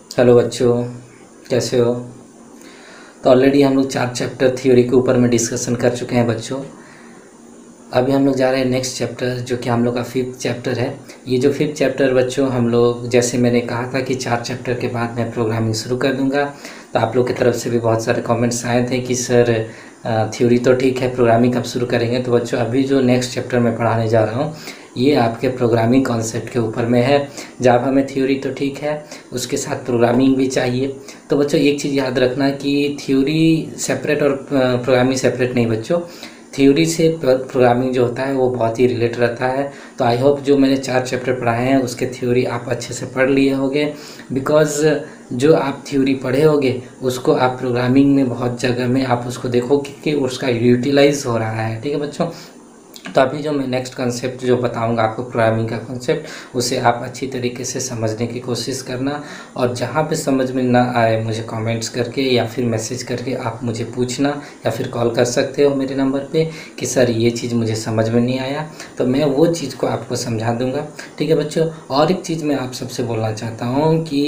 Hello बच्चों, कैसे हो। तो ऑलरेडी हम लोग 4 चैप्टर थ्योरी के ऊपर में डिस्कशन कर चुके हैं बच्चों। अभी हम लोग जा रहे हैं नेक्स्ट चैप्टर, जो कि हम लोग का 5th चैप्टर है। ये जो 5th चैप्टर बच्चों, हम लोग जैसे मैंने कहा था कि 4 चैप्टर के बाद मैं प्रोग्रामिंग शुरू कर दूंगा। तो आप लोग की तरफ से भी बहुत सारे कमेंट्स आए थे कि सर थ्योरी तो ठीक है, प्रोग्रामिंग कब शुरू करेंगे। तो बच्चों अभी जो नेक्स्ट चैप्टर मैं पढ़ाने जा रहा हूँ ये आपके प्रोग्रामिंग कॉन्सेप्ट के ऊपर में है। जावा में थ्योरी तो ठीक है, उसके साथ प्रोग्रामिंग भी चाहिए। तो बच्चों एक चीज़ याद रखना कि थ्योरी सेपरेट और प्रोग्रामिंग सेपरेट नहीं बच्चों। थ्योरी से प्रोग्रामिंग जो होता है वो बहुत ही रिलेट रहता है। तो आई होप जो मैंने 4 चैप्टर पढ़ाए हैं उसके थ्योरी आप अच्छे से पढ़ लिए होंगे। बिकॉज़ जो आप थ्योरी पढ़े होंगे उसको आप प्रोग्रामिंग में बहुत जगह में आप उसको देखोगे कि उसका यूटिलाइज हो रहा है। ठीक है बच्चों। तो अभी जो मैं नेक्स्ट कॉन्सेप्ट जो बताऊंगा आपको प्रोग्रामिंग का कॉन्सेप्ट, उसे आप अच्छी तरीके से समझने की कोशिश करना। और जहाँ पे समझ में ना आए मुझे कमेंट्स करके या फिर मैसेज करके आप मुझे पूछना, या फिर कॉल कर सकते हो मेरे नंबर पे कि सर ये चीज़ मुझे समझ में नहीं आया, तो मैं वो चीज़ को आपको समझा दूंगा। ठीक है बच्चों। और एक चीज़ मैं आप सबसे बोलना चाहता हूँ कि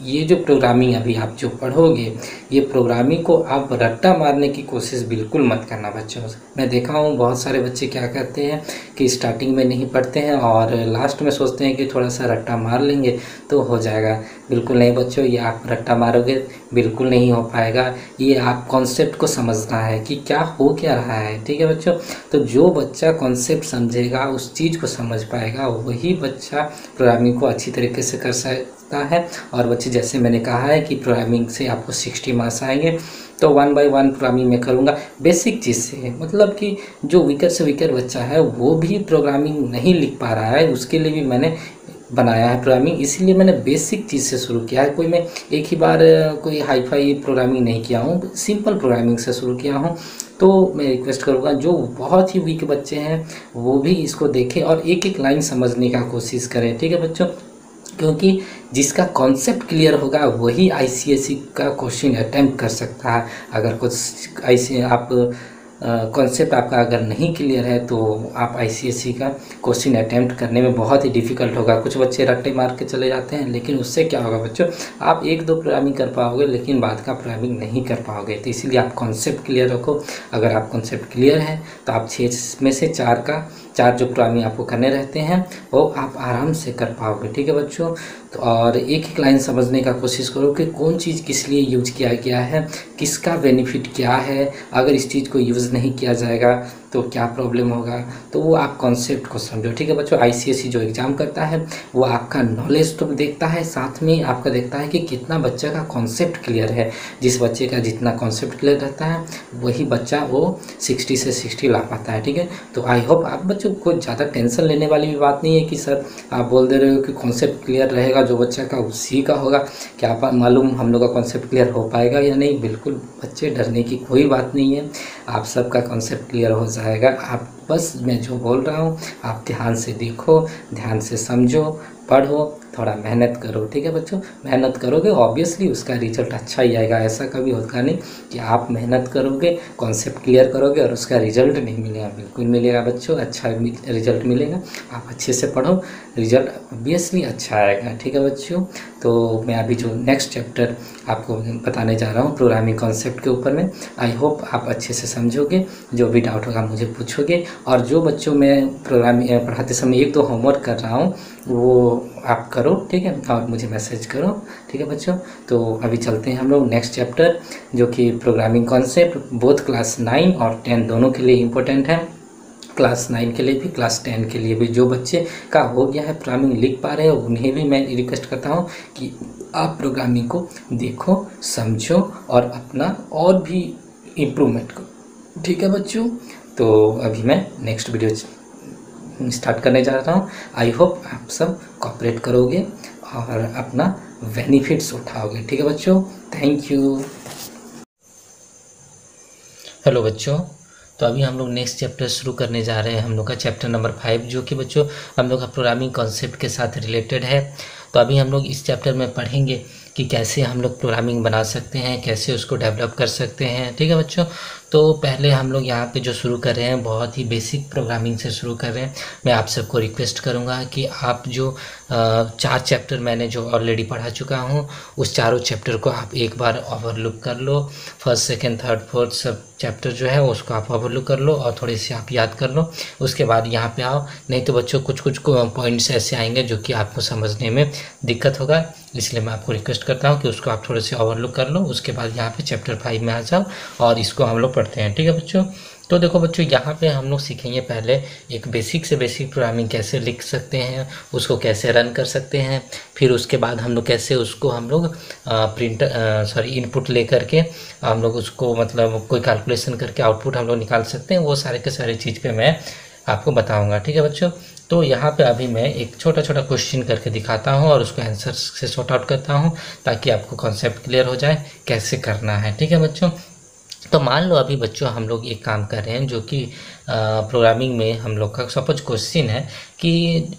ये जो प्रोग्रामिंग अभी आप जो पढ़ोगे, ये प्रोग्रामिंग को आप रट्टा मारने की कोशिश बिल्कुल मत करना बच्चों। मैं देखा हूँ बहुत सारे बच्चे क्या करते हैं कि स्टार्टिंग में नहीं पढ़ते हैं और लास्ट में सोचते हैं कि थोड़ा सा रट्टा मार लेंगे तो हो जाएगा। बिल्कुल नहीं बच्चों, ये आप रट्टा मारोगे बिल्कुल नहीं हो पाएगा। ये आप कॉन्सेप्ट को समझना है कि क्या हो क्या रहा है। ठीक है बच्चों। तो जो बच्चा कॉन्सेप्ट समझेगा, उस चीज़ को समझ पाएगा, वही बच्चा प्रोग्रामिंग को अच्छी तरीके से कर सकता है। और बच्चे जैसे मैंने कहा है कि प्रोग्रामिंग से आपको 60 मार्क्स आएंगे। तो 1 बाय 1 प्रोग्रामिंग में करूँगा बेसिक चीज़ से। मतलब कि जो वीकर से वीकर बच्चा है वो भी प्रोग्रामिंग नहीं लिख पा रहा है, उसके लिए भी मैंने बनाया है प्रोग्रामिंग। इसीलिए मैंने बेसिक चीज़ से शुरू किया है। कोई मैं एक ही बार कोई हाई फाई प्रोग्रामिंग नहीं किया हूँ, सिंपल प्रोग्रामिंग से शुरू किया हूँ। तो मैं रिक्वेस्ट करूँगा जो बहुत ही वीक बच्चे हैं वो भी इसको देखें और एक एक लाइन समझने का कोशिश करें। ठीक है बच्चों। क्योंकि जिसका कॉन्सेप्ट क्लियर होगा वही आईसीएसई का क्वेश्चन अटैम्प्ट कर सकता है। अगर कुछ ऐसे आप कॉन्सेप्ट आपका अगर नहीं क्लियर है तो आप आईसीएसई का क्वेश्चन अटैम्प्ट करने में बहुत ही डिफ़िकल्ट होगा। कुछ बच्चे रट्टे मार के चले जाते हैं, लेकिन उससे क्या होगा बच्चों, आप 1-2 प्रोग्रामिंग कर पाओगे लेकिन बाद का प्रोग्रामिंग नहीं कर पाओगे। तो इसीलिए आप कॉन्सेप्ट क्लियर रखो। अगर आप कॉन्सेप्ट क्लियर है तो आप 6 में से 4 जो प्रोग्रामिंग आपको करने रहते हैं वो आप आराम से कर पाओगे। ठीक है बच्चों। तो और एक एक लाइन समझने का कोशिश करो कि कौन चीज़ किस लिए यूज किया गया है, किसका बेनिफिट क्या है। अगर इस चीज़ को यूज़ नहीं किया जाएगा तो क्या प्रॉब्लम होगा, तो वो आप कॉन्सेप्ट को समझो। ठीक है बच्चों। आईसीएसई जो एग्ज़ाम करता है वो आपका नॉलेज तो देखता है, साथ में आपका देखता है कि कितना बच्चे का कॉन्सेप्ट क्लियर है। जिस बच्चे का जितना कॉन्सेप्ट क्लियर रहता है वही बच्चा वो 60 से 60 ला पाता है। ठीक है। तो आई होप आप बच्चों को ज़्यादा टेंशन लेने वाली भी बात नहीं है कि सर आप बोल दे रहे हो कि कॉन्सेप्ट क्लियर रहेगा जो बच्चा का उसी का होगा। क्या मालूम हम लोग का कॉन्सेप्ट क्लियर हो पाएगा या नहीं। बिल्कुल बच्चे डरने की कोई बात नहीं है, आप सबका कॉन्सेप्ट क्लियर हो जाएगा। आप बस मैं जो बोल रहा हूँ आप ध्यान से देखो, ध्यान से समझो, पढ़ो, थोड़ा मेहनत करो। ठीक है बच्चों। मेहनत करोगे ऑब्वियसली उसका रिजल्ट अच्छा ही आएगा। ऐसा कभी होगा नहीं कि आप मेहनत करोगे, कॉन्सेप्ट क्लियर करोगे और उसका रिजल्ट नहीं मिलेगा। बिल्कुल मिलेगा बच्चों, अच्छा रिजल्ट मिलेगा। आप अच्छे से पढ़ो, रिजल्ट ऑब्वियसली अच्छा आएगा। ठीक है बच्चों। तो मैं अभी जो नेक्स्ट चैप्टर आपको बताने जा रहा हूँ प्रोग्रामिंग कॉन्सेप्ट के ऊपर में, आई होप आप अच्छे से समझोगे। जो भी डाउट होगा मुझे पूछोगे। और जो बच्चों मैं प्रोग्रामिंग पढ़ाते समय 1-2 होमवर्क कर रहा हूँ वो आप करो। ठीक है। और मुझे मैसेज करो। ठीक है बच्चों। तो अभी चलते हैं हम लोग नेक्स्ट चैप्टर, जो कि प्रोग्रामिंग कॉन्सेप्ट बोथ क्लास 9 और 10 दोनों के लिए इम्पोर्टेंट है। क्लास 9 के लिए भी, क्लास 10 के लिए भी। जो बच्चे का हो गया है प्रोग्रामिंग लिख पा रहे हो उन्हें भी मैं रिक्वेस्ट करता हूँ कि आप प्रोग्रामिंग को देखो, समझो और अपना और भी इम्प्रूवमेंट करो। ठीक है बच्चों। तो अभी मैं नेक्स्ट वीडियो स्टार्ट करने जा रहा हूँ। आई होप आप सब कोऑपरेट करोगे और अपना बेनिफिट्स उठाओगे। ठीक है बच्चों। Thank you. हेलो बच्चों। तो अभी हम लोग नेक्स्ट चैप्टर शुरू करने जा रहे हैं, हम लोग का चैप्टर नंबर 5, जो कि बच्चों हम लोग का प्रोग्रामिंग कॉन्सेप्ट के साथ रिलेटेड है। तो अभी हम लोग इस चैप्टर में पढ़ेंगे कि कैसे हम लोग प्रोग्रामिंग बना सकते हैं, कैसे उसको डेवलप कर सकते हैं। ठीक है बच्चों। तो पहले हम लोग यहाँ पे जो शुरू कर रहे हैं बहुत ही बेसिक प्रोग्रामिंग से शुरू कर रहे हैं। मैं आप सबको रिक्वेस्ट करूँगा कि आप जो 4 चैप्टर मैंने जो ऑलरेडी पढ़ा चुका हूँ उस चारों चैप्टर को आप एक बार ओवरलुक कर लो। फर्स्ट सेकंड थर्ड फोर्थ सब चैप्टर जो है उसको आप ओवरलुक कर लो और थोड़े से आप याद कर लो। उसके बाद यहाँ पे आओ, नहीं तो बच्चों कुछ पॉइंट्स ऐसे आएंगे जो कि आपको समझने में दिक्कत होगा, इसलिए मैं आपको रिक्वेस्ट करता हूँ कि उसको आप थोड़े से ओवरलुक कर लो। उसके बाद यहाँ पे चैप्टर 5 में आ जाओ और इसको हम लोग पढ़ते हैं। ठीक है बच्चों, तो देखो बच्चों यहाँ पे हम लोग सीखेंगे पहले एक बेसिक से बेसिक प्रोग्रामिंग कैसे लिख सकते हैं, उसको कैसे रन कर सकते हैं, फिर उसके बाद हम लोग कैसे उसको हम लोग इनपुट ले करके हम लोग उसको मतलब कोई कैलकुलेशन करके आउटपुट हम लोग निकाल सकते हैं। वो सारे के सारे चीज़ पे मैं आपको बताऊँगा। ठीक है बच्चों, तो यहाँ पे अभी मैं एक छोटा छोटा क्वेश्चन करके दिखाता हूँ और उसको आंसर से सॉर्ट आउट करता हूँ ताकि आपको कॉन्सेप्ट क्लियर हो जाए कैसे करना है। ठीक है बच्चों, तो मान लो अभी बच्चों हम लोग एक काम कर रहे हैं जो कि प्रोग्रामिंग में हम लोग का सपोज क्वेश्चन है कि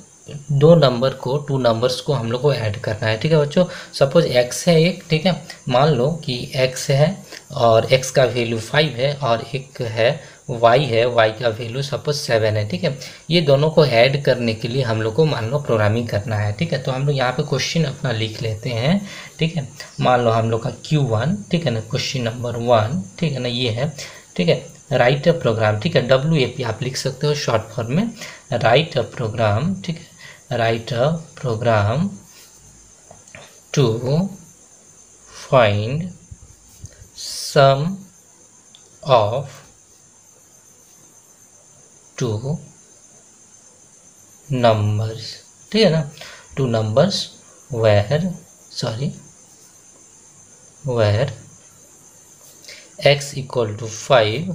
2 नंबर्स को हम लोग को ऐड करना है। ठीक है बच्चों, सपोज x है एक, ठीक है, मान लो कि x है और x का वैल्यू 5 है और एक है y का वैल्यू सपोज 7 है। ठीक है, ये दोनों को ऐड करने के लिए हम लोग को मान लो प्रोग्रामिंग करना है। ठीक है, तो हम लोग यहाँ पे क्वेश्चन अपना लिख लेते हैं। ठीक है, मान लो हम लोग का Q1, ठीक है ना, क्वेश्चन नंबर 1, ठीक है ना, ये है। ठीक है, राइट अ प्रोग्राम, ठीक है, WAP आप लिख सकते हो शॉर्ट फॉर्म में, राइट अ प्रोग्राम, ठीक है, write a program to find sum of 2 numbers, ठीक है ना, 2 numbers where x equal to 5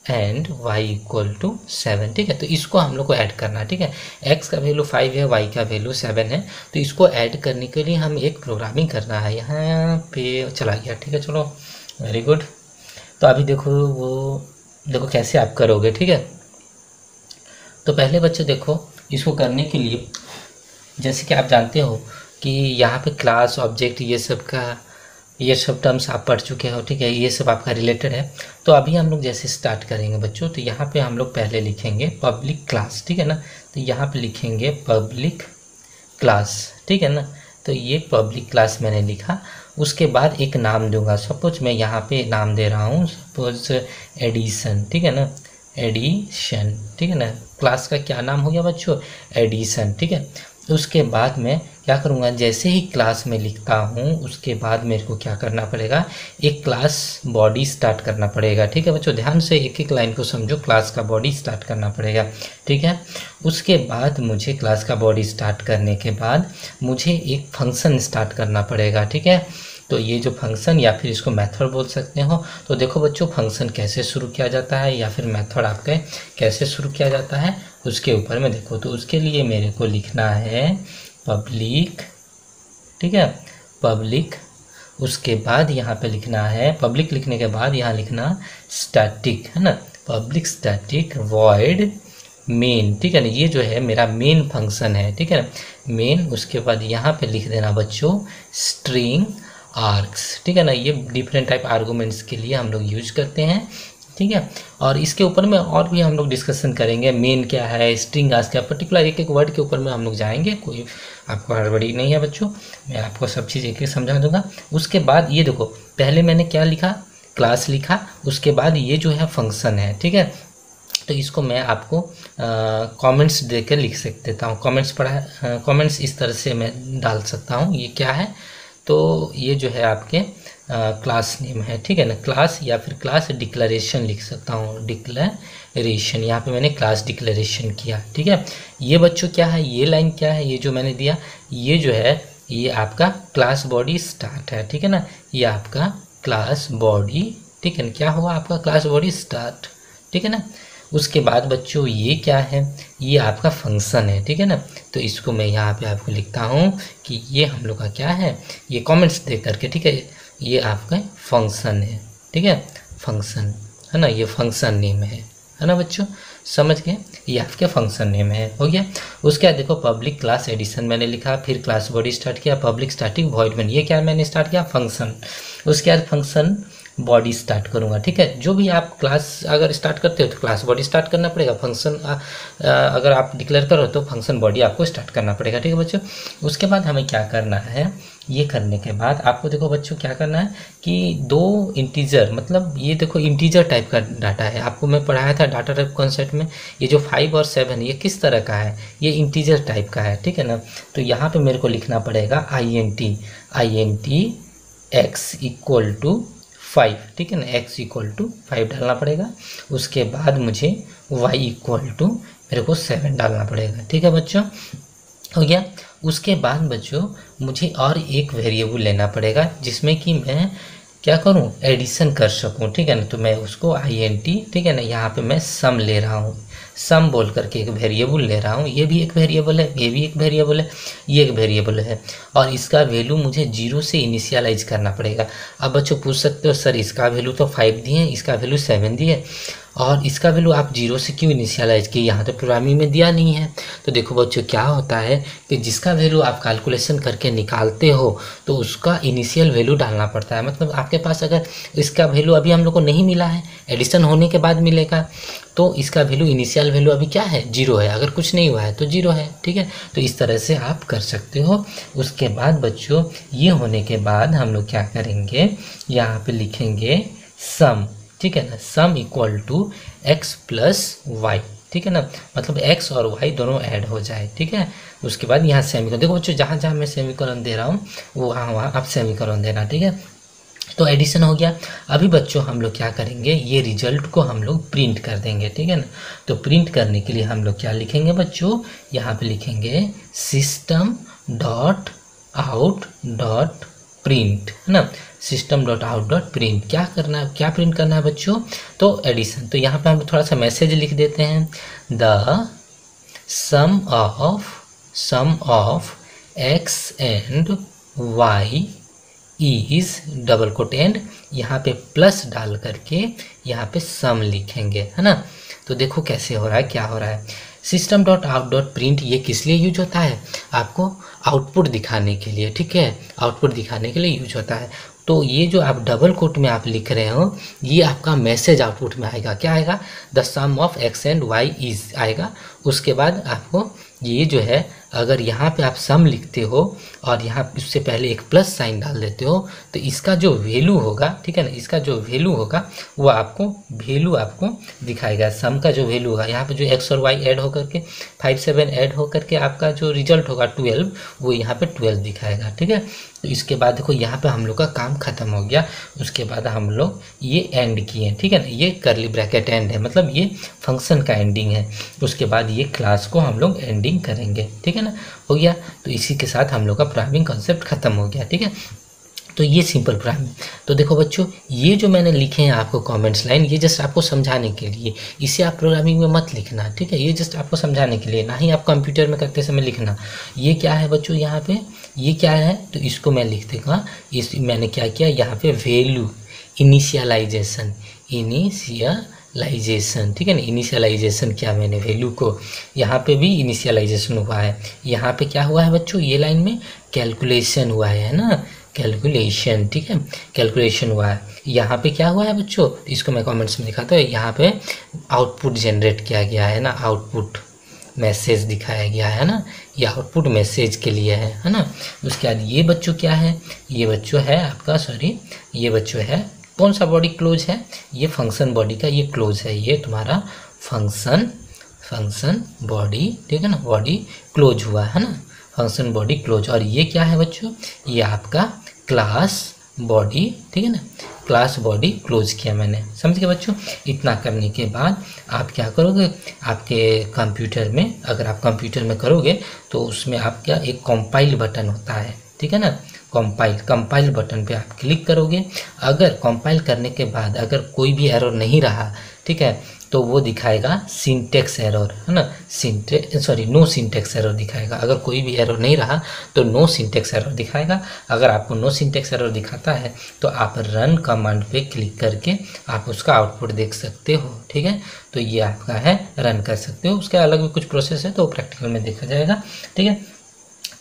and y equal to 7। ठीक है, तो इसको हम लोग को ऐड करना है। ठीक है, x का वैल्यू 5 है, y का वैल्यू 7 है, तो इसको ऐड करने के लिए हम एक प्रोग्रामिंग करना है। यहाँ पे चला गया, ठीक है, चलो वेरी गुड। तो अभी देखो कैसे आप करोगे। ठीक है, तो पहले बच्चे देखो इसको करने के लिए जैसे कि आप जानते हो कि यहाँ पे क्लास ऑब्जेक्ट ये सब टर्म्स आप पढ़ चुके हो। ठीक है, ये सब आपका रिलेटेड है। तो अभी हम लोग जैसे स्टार्ट करेंगे बच्चों, तो यहाँ पे हम लोग पहले लिखेंगे पब्लिक क्लास। ठीक है ना, तो यहाँ पे लिखेंगे पब्लिक क्लास। ठीक है ना, तो ये पब्लिक क्लास मैंने लिखा। उसके बाद एक नाम दूंगा, सपोज मैं यहाँ पे नाम दे रहा हूँ सपोज एडिशन। ठीक है ना, एडिशन। ठीक है ना, क्लास का क्या नाम हो गया बच्चों, एडिशन। ठीक है, उसके बाद मैं क्या करूँगा, जैसे ही क्लास में लिखता हूँ उसके बाद मेरे को क्या करना पड़ेगा, एक क्लास बॉडी स्टार्ट करना पड़ेगा। ठीक है बच्चों, ध्यान से एक एक लाइन को समझो, क्लास का बॉडी स्टार्ट करना पड़ेगा। ठीक है, उसके बाद मुझे क्लास का बॉडी स्टार्ट करने के बाद मुझे एक फंक्शन स्टार्ट करना पड़ेगा। ठीक है, तो ये जो फंक्शन या फिर इसको मेथड बोल सकते हो। तो देखो बच्चों फंक्शन कैसे शुरू किया जाता है या फिर मेथड आपके कैसे शुरू किया जाता है उसके ऊपर में देखो। तो उसके लिए मेरे को लिखना है पब्लिक। ठीक है, पब्लिक, उसके बाद यहाँ पे लिखना है पब्लिक, लिखने के बाद यहाँ लिखना स्टैटिक, है ना, पब्लिक स्टैटिक वॉइड मेन। ठीक है ना, ये जो है मेरा मेन फंक्शन है। ठीक है ना, मेन। उसके बाद यहाँ पे लिख देना बच्चों स्ट्रिंग आर्क्स। ठीक है ना, ये डिफरेंट टाइप आर्गूमेंट्स के लिए हम लोग यूज करते हैं। ठीक है, और इसके ऊपर में और भी हम लोग डिस्कशन करेंगे, मेन क्या है, स्ट्रिंग आर्क्स क्या, पर्टिकुलर एक एक वर्ड के ऊपर में हम लोग जाएंगे। कोई आपको हड़बड़ी नहीं है बच्चों, मैं आपको सब चीज़ एक एक समझा दूंगा। उसके बाद ये देखो पहले मैंने क्या लिखा, क्लास लिखा, उसके बाद ये जो है फंक्शन है। ठीक है, तो इसको मैं आपको कमेंट्स देकर लिख देता हूँ। कमेंट्स इस तरह से मैं डाल सकता हूँ। ये क्या है, तो ये जो है आपके क्लास नेम है। ठीक है ना, क्लास या फिर क्लास डिक्लेरेशन लिख सकता हूँ, डिक्लेरेशन। यहाँ पे मैंने क्लास डिक्लेरेशन किया। ठीक है, ये बच्चों क्या है, ये लाइन क्या है, ये जो मैंने दिया, ये जो है ये आपका क्लास बॉडी स्टार्ट है। ठीक है ना, ये आपका क्लास बॉडी। ठीक है ना, क्या होगा आपका क्लास बॉडी स्टार्ट। ठीक है ना, उसके बाद बच्चों ये क्या है, ये आपका फंक्शन है। ठीक है ना, तो इसको मैं यहाँ पे आपको लिखता हूँ कि ये हम लोग का क्या है, ये कमेंट्स दे करके। ठीक है, ये आपका फंक्शन है। ठीक है, फंक्शन है ना, ये फंक्शन नेम है ना बच्चों, समझ गए, ये आपके फंक्शन नेम है। हो गया। उसके बाद देखो पब्लिक क्लास एडिशन मैंने लिखा, फिर क्लास बॉडी स्टार्ट किया, पब्लिक स्टैटिक वॉइड मेन, ये क्या मैंने स्टार्ट किया, फंक्शन। उसके बाद फंक्शन बॉडी स्टार्ट करूँगा। ठीक है, जो भी आप क्लास अगर स्टार्ट करते हो तो क्लास बॉडी स्टार्ट करना पड़ेगा, फंक्शन अगर आप डिक्लेयर करो तो फंक्शन बॉडी आपको स्टार्ट करना पड़ेगा। ठीक है बच्चों, उसके बाद हमें क्या करना है, ये करने के बाद आपको देखो बच्चों क्या करना है कि दो इंटीजर, मतलब ये देखो इंटीजर टाइप का डाटा है, आपको मैं पढ़ाया था डाटा टाइप कॉन्सेप्ट में। ये जो 5 और 7 ये किस तरह का है, ये इंटीजर टाइप का है। ठीक है ना, तो यहाँ पे मेरे को लिखना पड़ेगा INT x इक्वल टू 5। ठीक है ना, x इक्वल टू 5 डालना पड़ेगा। उसके बाद मुझे y इक्वल टू मेरे को 7 डालना पड़ेगा। ठीक है बच्चों, हो गया। उसके बाद बच्चों मुझे और एक वेरिएबल लेना पड़ेगा जिसमें कि मैं क्या करूं, एडिशन कर सकूं। ठीक है ना, तो मैं उसको INT, ठीक है ना, यहाँ पे मैं सम ले रहा हूँ, सम बोल करके एक वेरिएबल ले रहा हूँ। ये भी एक वेरिएबल है, ये भी एक वेरिएबल है, ये एक वेरिएबल है, और इसका वैल्यू मुझे 0 से इनिशियलाइज करना पड़ेगा। अब बच्चों पूछ सकते हो सर इसका वैल्यू तो 5 दिए, इसका वैल्यू 7 दिए, और इसका वैल्यू आप 0 से क्यों इनिशियलाइज किए, यहाँ तो प्रोग्रामिंग में दिया नहीं है। तो देखो बच्चों क्या होता है कि जिसका वैल्यू आप कैलकुलेशन करके निकालते हो तो उसका इनिशियल वैल्यू डालना पड़ता है। मतलब आपके पास अगर इसका वैल्यू अभी हम लोग को नहीं मिला है, एडिशन होने के बाद मिलेगा, तो इसका वैल्यू इनिशियल वैल्यू अभी क्या है, 0 है। अगर कुछ नहीं हुआ है तो 0 है। ठीक है, तो इस तरह से आप कर सकते हो। उसके बाद बच्चों ये होने के बाद हम लोग क्या करेंगे, यहाँ पे लिखेंगे सम। ठीक है ना, sum equal to x plus y. ठीक है ना, मतलब x और y दोनों ऐड हो जाए। ठीक है, उसके बाद यहाँ सेमीकोलन, देखो बच्चों जहाँ जहाँ मैं सेमीकोलन दे रहा हूँ वहाँ आप सेमीकोलन देना। ठीक है, तो एडिशन हो गया। अभी बच्चों हम लोग क्या करेंगे, ये रिजल्ट को हम लोग प्रिंट कर देंगे। ठीक है ना, तो प्रिंट करने के लिए हम लोग क्या लिखेंगे बच्चों, यहाँ पे लिखेंगे system dot out dot print, है ना, system dot out dot print. क्या करना है, क्या प्रिंट करना है बच्चों, तो एडिशन। तो यहाँ पे हम थोड़ा सा मैसेज लिख देते हैं, the sum of x and y is double quote and, यहाँ पे प्लस डाल करके यहाँ पे सम लिखेंगे, है ना। तो देखो कैसे हो रहा है, क्या हो रहा है। System dot out dot print ये किस लिए यूज होता है, आपको आउटपुट दिखाने के लिए। ठीक है, आउटपुट दिखाने के लिए यूज होता है। तो ये जो आप डबल कोट में आप लिख रहे हो, ये आपका मैसेज आउटपुट में आएगा। क्या आएगा, the sum of x and y is आएगा। उसके बाद आपको ये जो है, अगर यहाँ पे आप सम लिखते हो और यहाँ उससे पहले एक प्लस साइन डाल देते हो, तो इसका जो वैल्यू होगा, ठीक है ना, इसका जो वैल्यू होगा वो आपको वैल्यू आपको दिखाएगा। सम का जो वैल्यू होगा, यहाँ पे जो x और y ऐड होकर के 5 7 ऐड होकर के आपका जो रिजल्ट होगा 12, वो यहाँ पे 12 दिखाएगा। ठीक है, तो इसके बाद देखो यहाँ पे हम लोग का काम खत्म हो गया। उसके बाद हम लोग ये एंड किए। ठीक है ना, ये करली ब्रैकेट एंड है, मतलब ये फंक्शन का एंडिंग है। उसके बाद ये क्लास को हम लोग एंडिंग करेंगे। ठीक है ना, हो गया। तो इसी के साथ हम लोग का प्रोग्रामिंग कॉन्सेप्ट खत्म हो गया। ठीक है, तो ये सिंपल प्रोग्रामिंग। तो देखो बच्चों, ये जो मैंने लिखे हैं आपको कमेंट्स लाइन, ये जस्ट आपको समझाने के लिए, इसे आप प्रोग्रामिंग में मत लिखना। ठीक है, ये जस्ट आपको समझाने के लिए, ना ही आप कंप्यूटर में करते समय लिखना। ये क्या है बच्चों, यहाँ पे ये क्या है, तो इसको मैं लिख देगा। इस मैंने क्या किया, यहाँ पे वैल्यू इनिशियलाइजेशन, ठीक है ना, इनिशियलाइजेशन किया मैंने वैल्यू को। यहाँ पे भी इनिशियलाइजेशन हुआ है। यहाँ पे क्या हुआ है बच्चों, ये लाइन में कैलकुलेशन हुआ है ना, कैलकुलेशन। ठीक है, कैलकुलेशन हुआ है। यहाँ पे क्या हुआ है बच्चों, इसको मैं कमेंट्स में दिखाता हूँ। यहाँ पे आउटपुट जनरेट किया गया है ना, आउटपुट मैसेज दिखाया गया है ना, ये आउटपुट मैसेज के लिए है ना। उसके बाद ये बच्चों क्या है, ये बच्चों है आपका, सॉरी, ये बच्चों है कौन सा बॉडी क्लोज है, ये फंक्शन बॉडी का ये क्लोज है, ये तुम्हारा फंक्शन बॉडी। ठीक है ना, बॉडी क्लोज हुआ है ना, फंक्शन बॉडी क्लोज। और ये क्या है बच्चों, ये आपका क्लास बॉडी। ठीक है ना, क्लास बॉडी क्लोज किया मैंने, समझ गए बच्चों। इतना करने के बाद आप क्या करोगे, आपके कंप्यूटर में, अगर आप कंप्यूटर में करोगे तो उसमें आप क्या, एक कंपाइल बटन होता है। ठीक है ना, कंपाइल बटन पे आप क्लिक करोगे। अगर कंपाइल करने के बाद अगर कोई भी एरर नहीं रहा, ठीक है, तो वो दिखाएगा सिंटेक्स एरर, है ना, नो सिंटेक्स एरर दिखाएगा। अगर कोई भी एरर नहीं रहा तो नो सिंटेक्स एरर दिखाएगा। अगर आपको नो सिंटेक्स एरर दिखाता है तो आप रन कमांड पे क्लिक करके आप उसका आउटपुट देख सकते हो। ठीक है, तो ये आपका है, रन कर सकते हो। उसके अलग भी कुछ प्रोसेस है तो प्रैक्टिकल में देखा जाएगा। ठीक है,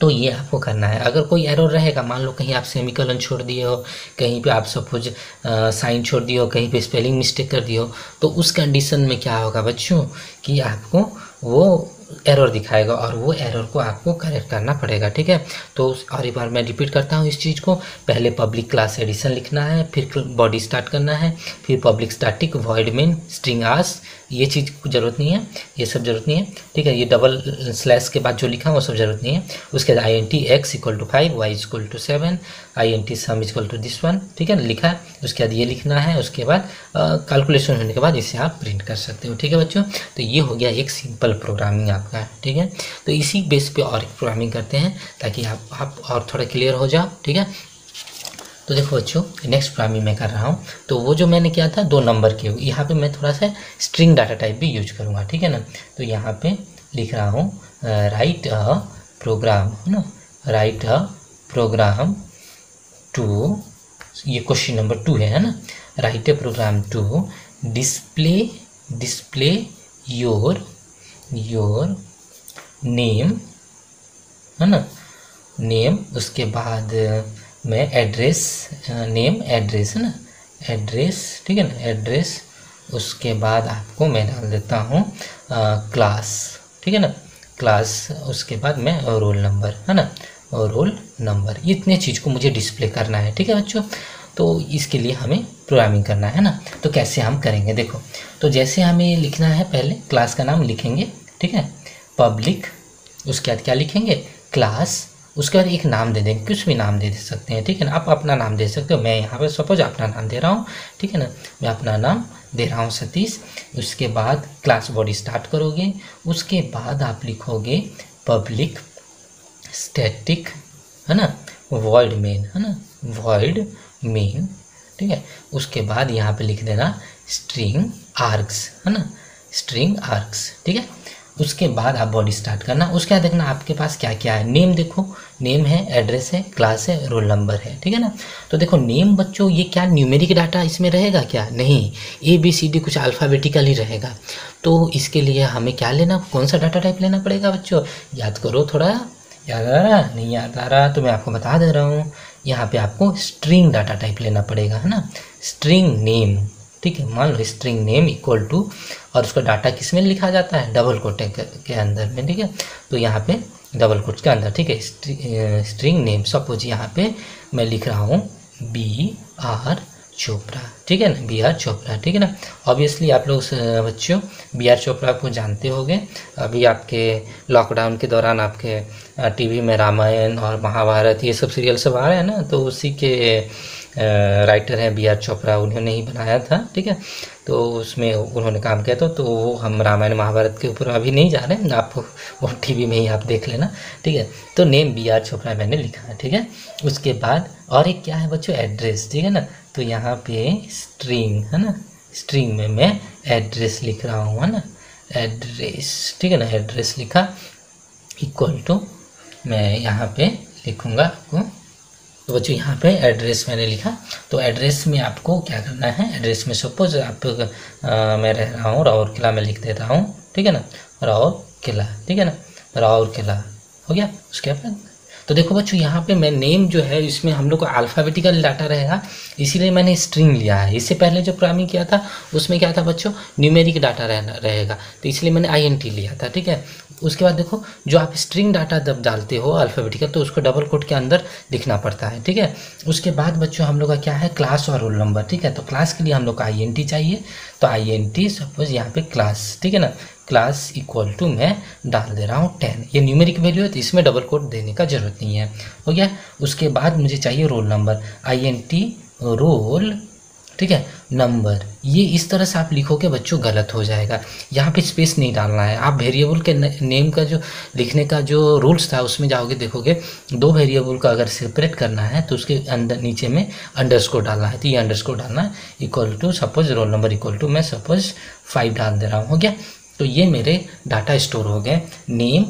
तो ये आपको करना है। अगर कोई एरर रहेगा, मान लो कहीं आप सेमीकोलन छोड़ दिए हो, कहीं पे आप सपोज साइन छोड़ दिए हो, कहीं पे स्पेलिंग मिस्टेक कर दिए हो, तो उस कंडीशन में क्या होगा बच्चों कि आपको वो एरर दिखाएगा और वो एरर को आपको करेक्ट करना पड़ेगा। ठीक है, तो और एक बार मैं रिपीट करता हूँ इस चीज़ को। पहले पब्लिक क्लास एडिशन लिखना है, फिर बॉडी स्टार्ट करना है, फिर public static void main string आस, ये चीज़ की ज़रूरत नहीं है, ये सब ज़रूरत नहीं है। ठीक है, ये डबल स्लैश के बाद जो लिखा वो सब ज़रूरत नहीं है। उसके बाद INT x = 5 y = 7 INT sum = this one. ठीक है, लिखा है। उसके बाद ये लिखना है, उसके बाद कैलकुलेशन होने के बाद इसे आप प्रिंट कर सकते हो। ठीक है बच्चों, तो ये हो गया एक सिंपल प्रोग्रामिंग आपका। ठीक है, तो इसी बेस पे और एक प्रोग्रामिंग करते हैं ताकि आप और थोड़ा क्लियर हो जाओ। ठीक है, तो देखो बच्चों, नेक्स्ट प्रोग्रामिंग मैं कर रहा हूँ। तो वो जो मैंने किया था 2 नंबर के, यहाँ पे मैं थोड़ा सा स्ट्रिंग डाटा टाइप भी यूज करूँगा। ठीक है ना, तो यहाँ पे लिख रहा हूँ राइट अ प्रोग्राम, है ना, राइट अ प्रोग्राम टू, ये क्वेश्चन नंबर 2 है ना, write a program to display your name, है ना, नेम। उसके बाद मैं एड्रेस, नेम एड्रेस, है ना, एड्रेस। ठीक है ना, एड्रेस। उसके बाद आपको मैं डाल देता हूँ क्लास। ठीक है ना, क्लास। उसके बाद मैं रोल नंबर, है ना, और रोल नंबर। इतने चीज़ को मुझे डिस्प्ले करना है। ठीक है बच्चों, तो इसके लिए हमें प्रोग्रामिंग करना है ना। तो कैसे हम करेंगे देखो, तो जैसे हमें लिखना है, पहले क्लास का नाम लिखेंगे। ठीक है, पब्लिक। उसके बाद क्या लिखेंगे, क्लास। उसके बाद एक नाम दे देंगे, कुछ भी नाम दे सकते हैं। ठीक है ना, आप अपना नाम दे सकते हो। मैं यहाँ पे सपोज अपना नाम दे रहा हूँ। ठीक है ना, मैं अपना नाम दे रहा हूँ सतीश। उसके बाद क्लास बॉडी स्टार्ट करोगे। उसके बाद आप लिखोगे पब्लिक स्टैटिक, है ना, वॉइड मेन, है ना, वॉइड मेन। ठीक है, उसके बाद यहाँ पे लिख देना स्ट्रिंग आर्ग्स, है ना, स्ट्रिंग आर्ग्स। ठीक है, उसके बाद आप बॉडी स्टार्ट करना। उसके बाद देखना आपके पास क्या क्या है। नेम देखो, नेम है, एड्रेस है, क्लास है, रोल नंबर है। ठीक है ना, तो देखो नेम बच्चों, ये क्या न्यूमेरिक डाटा इसमें रहेगा क्या? नहीं, ABCD कुछ अल्फ़ाबेटिकल ही रहेगा। तो इसके लिए हमें क्या लेना, कौन सा डाटा टाइप लेना पड़ेगा बच्चों? याद करो थोड़ा, याद आ रहा? नहीं याद आ रहा तो मैं आपको बता दे रहा हूँ। यहाँ पे आपको स्ट्रिंग डाटा टाइप लेना पड़ेगा, है ना, स्ट्रिंग नेम। ठीक है, मान लो स्ट्रिंग नेम इक्वल टू, और उसका डाटा किस में लिखा जाता है, डबल कोट के अंदर में। ठीक है, तो यहाँ पे डबल कोट के अंदर। ठीक है, स्ट्रिंग नेम। सपोज यहाँ पे मैं लिख रहा हूँ BR चोपड़ा। ठीक है ना, BR चोपड़ा। ठीक है ना, ऑब्वियसली आप लोग बच्चों BR चोपड़ा को जानते होंगे। अभी आपके लॉकडाउन के दौरान आपके TV में रामायण और महाभारत ये सब सीरियल सब आ रहे हैं ना, तो उसी के राइटर हैं BR चोपड़ा, उन्होंने ही बनाया था। ठीक है, तो उसमें उन्होंने काम किया था। तो वो हम रामायण महाभारत के ऊपर अभी नहीं जा रहे हैं, आप वो TV में ही आप देख लेना। ठीक है, तो नेम BR चोपड़ा मैंने लिखा है। ठीक है, उसके बाद और एक क्या है बच्चों, एड्रेस। ठीक है ना, तो यहाँ पे स्ट्रिंग, है ना, स्ट्रिंग में मैं एड्रेस लिख रहा हूँ, है ना, एड्रेस। ठीक है ना, एड्रेस लिखा इक्वल टू, मैं यहाँ पे लिखूँगा आपको। तो बच्चों यहाँ पे एड्रेस मैंने लिखा। तो एड्रेस में आपको क्या करना है, एड्रेस में सपोज आप मैं रह रहा हूँ राउरकेला में लिख देता हूँ। ठीक है ना, राउरकेला। ठीक है ना, राउरकेला हो गया। उसके बाद तो देखो बच्चों यहाँ पे मैं नेम जो है इसमें हम लोग को अल्फ़ाबेटिकल डाटा रहेगा, इसीलिए मैंने स्ट्रिंग लिया है। इससे पहले जो प्रोग्रामिंग किया था उसमें क्या था बच्चों, न्यूमेरिक डाटा रहेगा, तो इसलिए मैंने INT लिया था। ठीक है, उसके बाद देखो जो आप स्ट्रिंग डाटा जब डालते हो अल्फ़ाबेटिकल, तो उसको डबल कोट के अंदर लिखना पड़ता है। ठीक है, उसके बाद बच्चों हम लोग का क्या है, क्लास और रोल नंबर। ठीक है, तो क्लास के लिए हम लोग को INT चाहिए, तो INT सपोज यहाँ पे क्लास। ठीक है ना, क्लास इक्वल टू मैं डाल दे रहा हूँ 10। ये न्यूमेरिक वैल्यू है तो इसमें डबल कोट देने का ज़रूरत नहीं है। हो गया। उसके बाद मुझे चाहिए रोल नंबर, INT रोल। ठीक है, नंबर। ये इस तरह से आप लिखोगे बच्चों गलत हो जाएगा, यहाँ पे स्पेस नहीं डालना है। आप वेरिएबल के नेम का जो लिखने का जो रूल्स था उसमें जाओगे, देखोगे 2 वेरिएबल का अगर सेपरेट करना है तो उसके अंदर नीचे में अंडरस्कोर डालना है। तो ये अंडरस्कोर डालना है equal to, suppose roll number equal to मैं सपोज 5 डाल दे रहा हूँ। हो गया, तो ये मेरे डाटा स्टोर हो गए, name,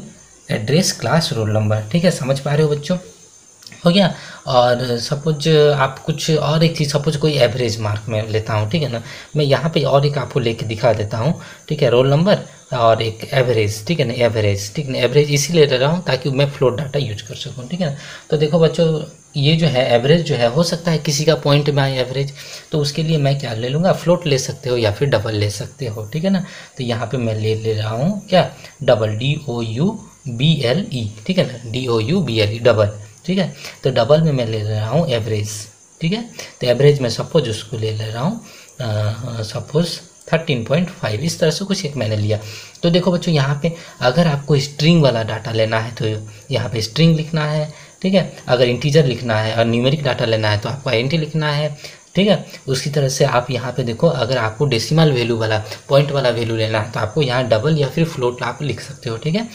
address, class, roll number. ठीक है, समझ पा रहे हो बच्चों? हो गया। और सपोज आप कुछ और एक चीज़, सपोज कोई एवरेज मार्क में लेता हूँ। ठीक है ना, मैं यहाँ पे और एक आपको लेके दिखा देता हूँ। ठीक है, रोल नंबर और एक एवरेज, ठीक है ना, एवरेज, ठीक है ना, एवरेज इसीलिए ले रहा हूँ ताकि मैं फ्लोट डाटा यूज कर सकूँ, ठीक है ना। तो देखो बच्चों, ये जो है एवरेज जो है, हो सकता है किसी का पॉइंट में आए एवरेज, तो उसके लिए मैं क्या ले लूँगा, फ्लोट ले सकते हो या फिर डबल ले सकते हो, ठीक है ना। तो यहाँ पे मैं ले रहा हूँ क्या, डबल, DOUBLE, ठीक है ना, DOUBLE डबल, ठीक है। तो डबल में मैं ले रहा हूँ एवरेज, ठीक है। तो एवरेज में सपोज उसको ले रहा हूँ सपोज 13.5, इस तरह से कुछ एक मैंने लिया। तो देखो बच्चों, यहाँ पे अगर आपको स्ट्रिंग वाला डाटा लेना है तो यहाँ पे स्ट्रिंग लिखना है, ठीक है। अगर इंटीजर लिखना है और न्यूमेरिक डाटा लेना है तो आपको INT लिखना है, ठीक है। उसी तरह से आप यहाँ पे देखो, अगर आपको डेसिमल वैल्यू वाला, पॉइंट वाला वैल्यू लेना है तो आपको यहाँ डबल या फिर फ्लोट आप लिख सकते हो, ठीक है।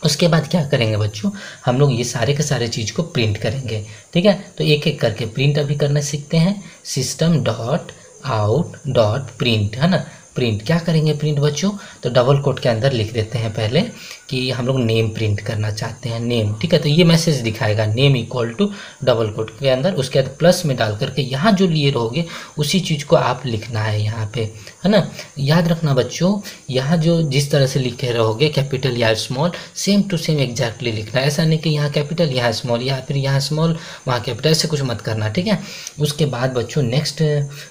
उसके बाद क्या करेंगे बच्चों, हम लोग ये सारे के सारे चीज़ को प्रिंट करेंगे, ठीक है। तो एक एक करके प्रिंट अभी करना सीखते हैं। System dot out dot print, है ना, प्रिंट क्या करेंगे प्रिंट बच्चों, तो डबल कोट के अंदर लिख देते हैं पहले कि हम लोग नेम प्रिंट करना चाहते हैं, नेम, ठीक है। तो ये मैसेज दिखाएगा name equal to double quote के अंदर, उसके बाद प्लस में डाल करके यहाँ जो लिए रहोगे उसी चीज़ को आप लिखना है यहाँ पे, है ना। याद रखना बच्चों, यहाँ जो जिस तरह से लिखे रहोगे कैपिटल या small, same to same exactly लिखना है। ऐसा नहीं कि यहाँ कैपिटल यहाँ स्मॉल, या फिर यहाँ स्मॉल वहाँ कैपिटल, ऐसे कुछ मत करना, ठीक है। उसके बाद बच्चों नेक्स्ट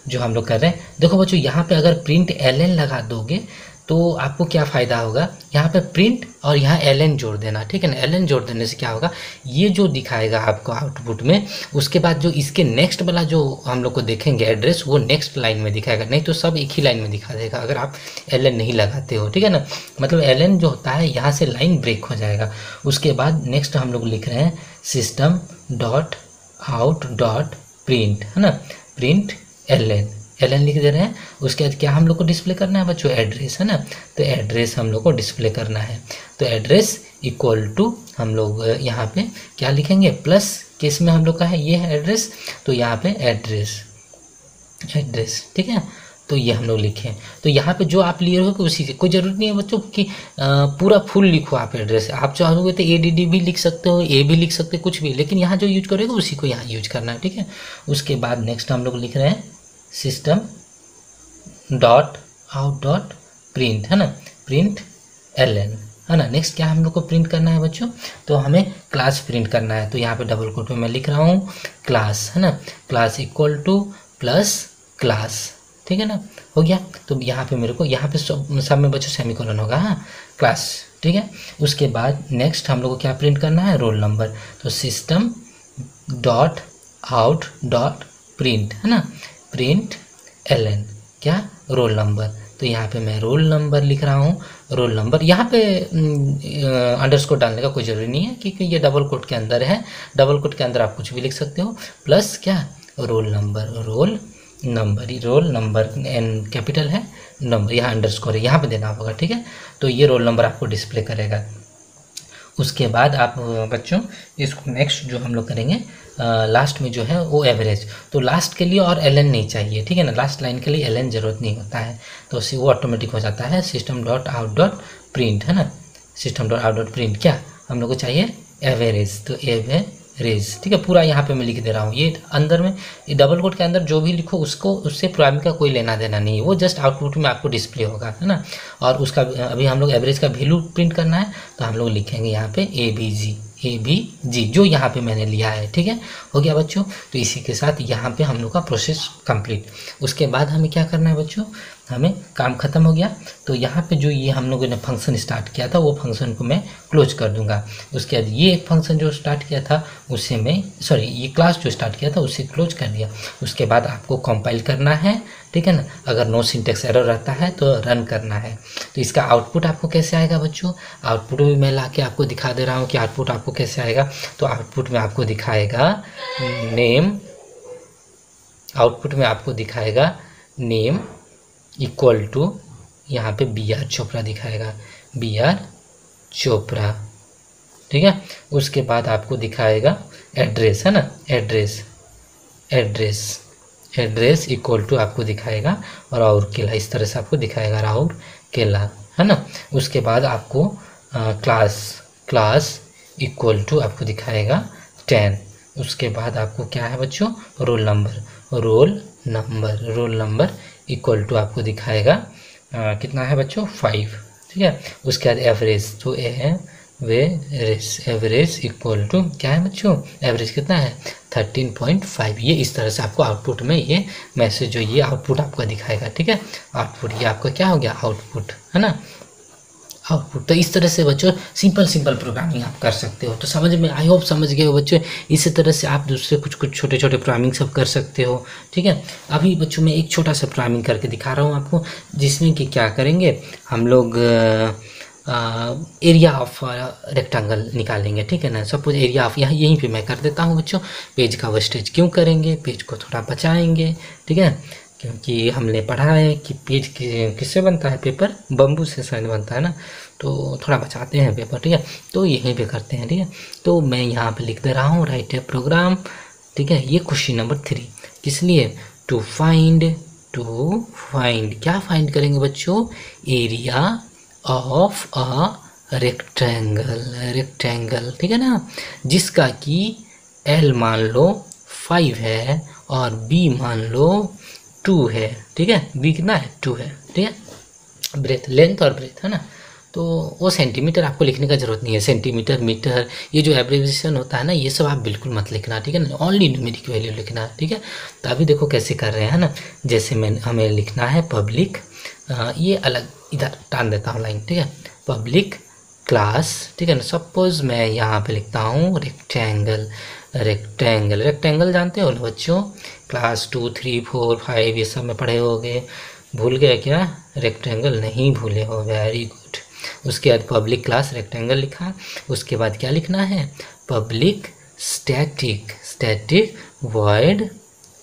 जो हम लोग कर रहे हैं, देखो बच्चों यहाँ पे अगर प्रिंट LN लगा दोगे तो आपको क्या फ़ायदा होगा, यहाँ पे प्रिंट और यहाँ LN जोड़ देना, ठीक है ना। LN जोड़ देने से क्या होगा, ये जो दिखाएगा आपको आउटपुट में, उसके बाद जो इसके नेक्स्ट वाला जो हम लोग को देखेंगे एड्रेस, वो नेक्स्ट लाइन में दिखाएगा, नहीं तो सब एक ही लाइन में दिखा देगा अगर आप LN नहीं लगाते हो, ठीक है ना। मतलब LN जो होता है यहाँ से लाइन ब्रेक हो जाएगा। उसके बाद नेक्स्ट हम लोग लिख रहे हैं system dot out dot print, है ना, प्रिंट LN लिख दे रहे हैं। उसके बाद क्या हम लोग को डिस्प्ले करना है बच्चों, एड्रेस, है ना। तो एड्रेस हम लोग को डिस्प्ले करना है, तो एड्रेस इक्वल टू हम लोग यहाँ पे क्या लिखेंगे, प्लस केस में हम लोग का है ये है एड्रेस, तो यहाँ पे एड्रेस, ठीक है। तो ये हम लोग लिखें, तो यहाँ पे जो आप लिए हो उसी से, कोई ज़रूरत नहीं है बच्चों कि पूरा फुल लिखो आप एड्रेस, आप चाहोगे तो ADD भी लिख सकते हो, A भी लिख सकते हो, कुछ भी, लेकिन यहाँ जो यूज करेगा उसी को यहाँ यूज करना है, ठीक है। उसके बाद नेक्स्ट हम लोग लिख रहे हैं system dot out dot print, है ना, प्रिंट LN, है ना। नेक्स्ट क्या हम लोग को प्रिंट करना है बच्चों, तो हमें क्लास प्रिंट करना है। तो यहाँ पे डबल कोट में मैं लिख रहा हूँ क्लास, है ना, class equal two plus class, ठीक है ना, हो गया। तो यहाँ पे मेरे को यहाँ पे सब में बच्चों सेमीकोलन होगा, हाँ, क्लास, ठीक है। उसके बाद नेक्स्ट हम लोग को क्या प्रिंट करना है, रोल नंबर। तो system dot out dot print, है ना, प्रिंट LN क्या, रोल नंबर। तो यहाँ पे मैं रोल नंबर लिख रहा हूँ, रोल नंबर, यहाँ पे अंडरस्कोर डालने का कोई ज़रूरी नहीं है क्योंकि ये डबल कोट के अंदर है। डबल कोट के अंदर आप कुछ भी लिख सकते हो, प्लस क्या, roll number, roll number N capital है, नंबर यहाँ अंडरस्कोर है, यहाँ पे देना होगा, ठीक है। तो ये रोल नंबर आपको डिस्प्ले करेगा। उसके बाद आप बच्चों इसको नेक्स्ट जो हम लोग करेंगे लास्ट में जो है वो एवरेज, तो लास्ट के लिए और LN नहीं चाहिए, ठीक है ना, लास्ट लाइन के लिए LN ज़रूरत नहीं होता है, तो वो ऑटोमेटिक हो जाता है। System dot out dot print, है ना, system dot out dot print क्या हम लोग को चाहिए, एवरेज, तो एवरेज, ठीक है। पूरा यहाँ पे मैं लिख दे रहा हूँ, ये अंदर में ये डबल कोट के अंदर जो भी लिखो उसको उससे प्रोग्रामिंग का कोई लेना देना नहीं है, वो जस्ट आउटपुट में आपको डिस्प्ले होगा, है ना। और उसका अभी हम लोग एवरेज का वैल्यू प्रिंट करना है, तो हम लोग लिखेंगे यहाँ पे ABG जो यहाँ पे मैंने लिया है, ठीक है, हो गया बच्चों। तो इसी के साथ यहाँ पे हम लोग का प्रोसेस कंप्लीट। उसके बाद हमें क्या करना है बच्चों, हमें काम ख़त्म हो गया, तो यहाँ पे जो ये हम लोगों ने फंक्शन स्टार्ट किया था वो फंक्शन को मैं क्लोज कर दूंगा। उसके बाद ये एक फंक्शन जो स्टार्ट किया था उसे मैं ये क्लास जो स्टार्ट किया था उसे क्लोज कर दिया। उसके बाद आपको कंपाइल करना है, ठीक है ना, अगर नो सिंटेक्स एरर रहता है तो रन करना है। तो इसका आउटपुट आपको कैसे आएगा बच्चों, आउटपुट भी मैं ला के आपको दिखा दे रहा हूँ कि आउटपुट आपको कैसे आएगा। तो आउटपुट में आपको दिखाएगा नेम, आउटपुट में आपको दिखाएगा नेम इक्वल टू यहाँ पे BR चोपड़ा दिखाएगा, BR चोपड़ा, ठीक है। उसके बाद आपको दिखाएगा एड्रेस, है ना, एड्रेस इक्वल टू आपको दिखाएगा राउर केला, इस तरह से आपको दिखाएगा राउर केला, है ना। उसके बाद आपको क्लास इक्वल टू आपको दिखाएगा 10। उसके बाद आपको क्या है बच्चों, रोल नंबर इक्वल टू आपको दिखाएगा कितना है बच्चों, 5, ठीक है। उसके बाद एवरेज, तो एवरेज इक्वल टू क्या है बच्चों, एवरेज कितना है 13.5। ये इस तरह से आपको आउटपुट में ये मैसेज जो ये आउटपुट आपका दिखाएगा, ठीक है। आउटपुट ये आपका क्या हो गया, आउटपुट है ना, आउटपुट। तो इस तरह से बच्चों सिंपल प्रोग्रामिंग आप कर सकते हो। तो समझ में, आई होप समझ गए हो बच्चों। इसी तरह से आप दूसरे कुछ छोटे प्रोग्रामिंग सब कर सकते हो, ठीक है। अभी बच्चों मैं एक छोटा सा प्रोग्रामिंग करके दिखा रहा हूँ आपको, जिसमें कि क्या करेंगे हम लोग एरिया ऑफ रेक्टेंगल निकालेंगे, ठीक है ना। सपोज एरिया ऑफ यहीं पे मैं कर देता हूँ बच्चों। पेज का वेस्टेज क्यों करेंगे, पेज को थोड़ा बचाएंगे, ठीक है, क्योंकि हमने पढ़ा है कि पेज किससे बनता है, पेपर बम्बू से शायद बनता है ना, तो थोड़ा बचाते हैं पेपर, ठीक है। तो यहीं पे करते हैं, ठीक है। तो मैं यहाँ पे लिख दे रहा हूँ राइट ए प्रोग्राम, ठीक है। ये क्वेश्चन नंबर 3 किस लिए, टू फाइंड क्या फाइंड करेंगे बच्चों, एरिया ऑफ अ रेक्टेंगल, ठीक है ना, जिसका कि एल मान लो 5 है और बी मान लो 2 है, ठीक है। बी कितना है, 2 है, ठीक है। ब्रेथ, लेंथ और ब्रेथ है ना, तो वो सेंटीमीटर आपको लिखने का जरूरत नहीं है। सेंटीमीटर, मीटर, ये जो एब्रिविएशन होता है ना, ये सब आप बिल्कुल मत लिखना, ठीक है ना। ओनली न्यूमेरिक वैल्यू लिखना, ठीक है। तो अभी देखो कैसे कर रहे हैं ना, जैसे हमें लिखना है पब्लिक, ये अलग इधर टान देता हूँ लाइन, ठीक है। पब्लिक क्लास, ठीक है ना। सपोज मैं यहाँ पे लिखता हूँ रेक्टेंगल जानते हो ना बच्चों, क्लास 2, 3, 4, 5 ये सब में पढ़े होगे, भूल गए क्या, रेक्टेंगल नहीं भूले हो, वेरी गुड। उसके बाद पब्लिक क्लास रेक्टेंगल लिखा, उसके बाद क्या लिखना है, पब्लिक स्टैटिक वॉइड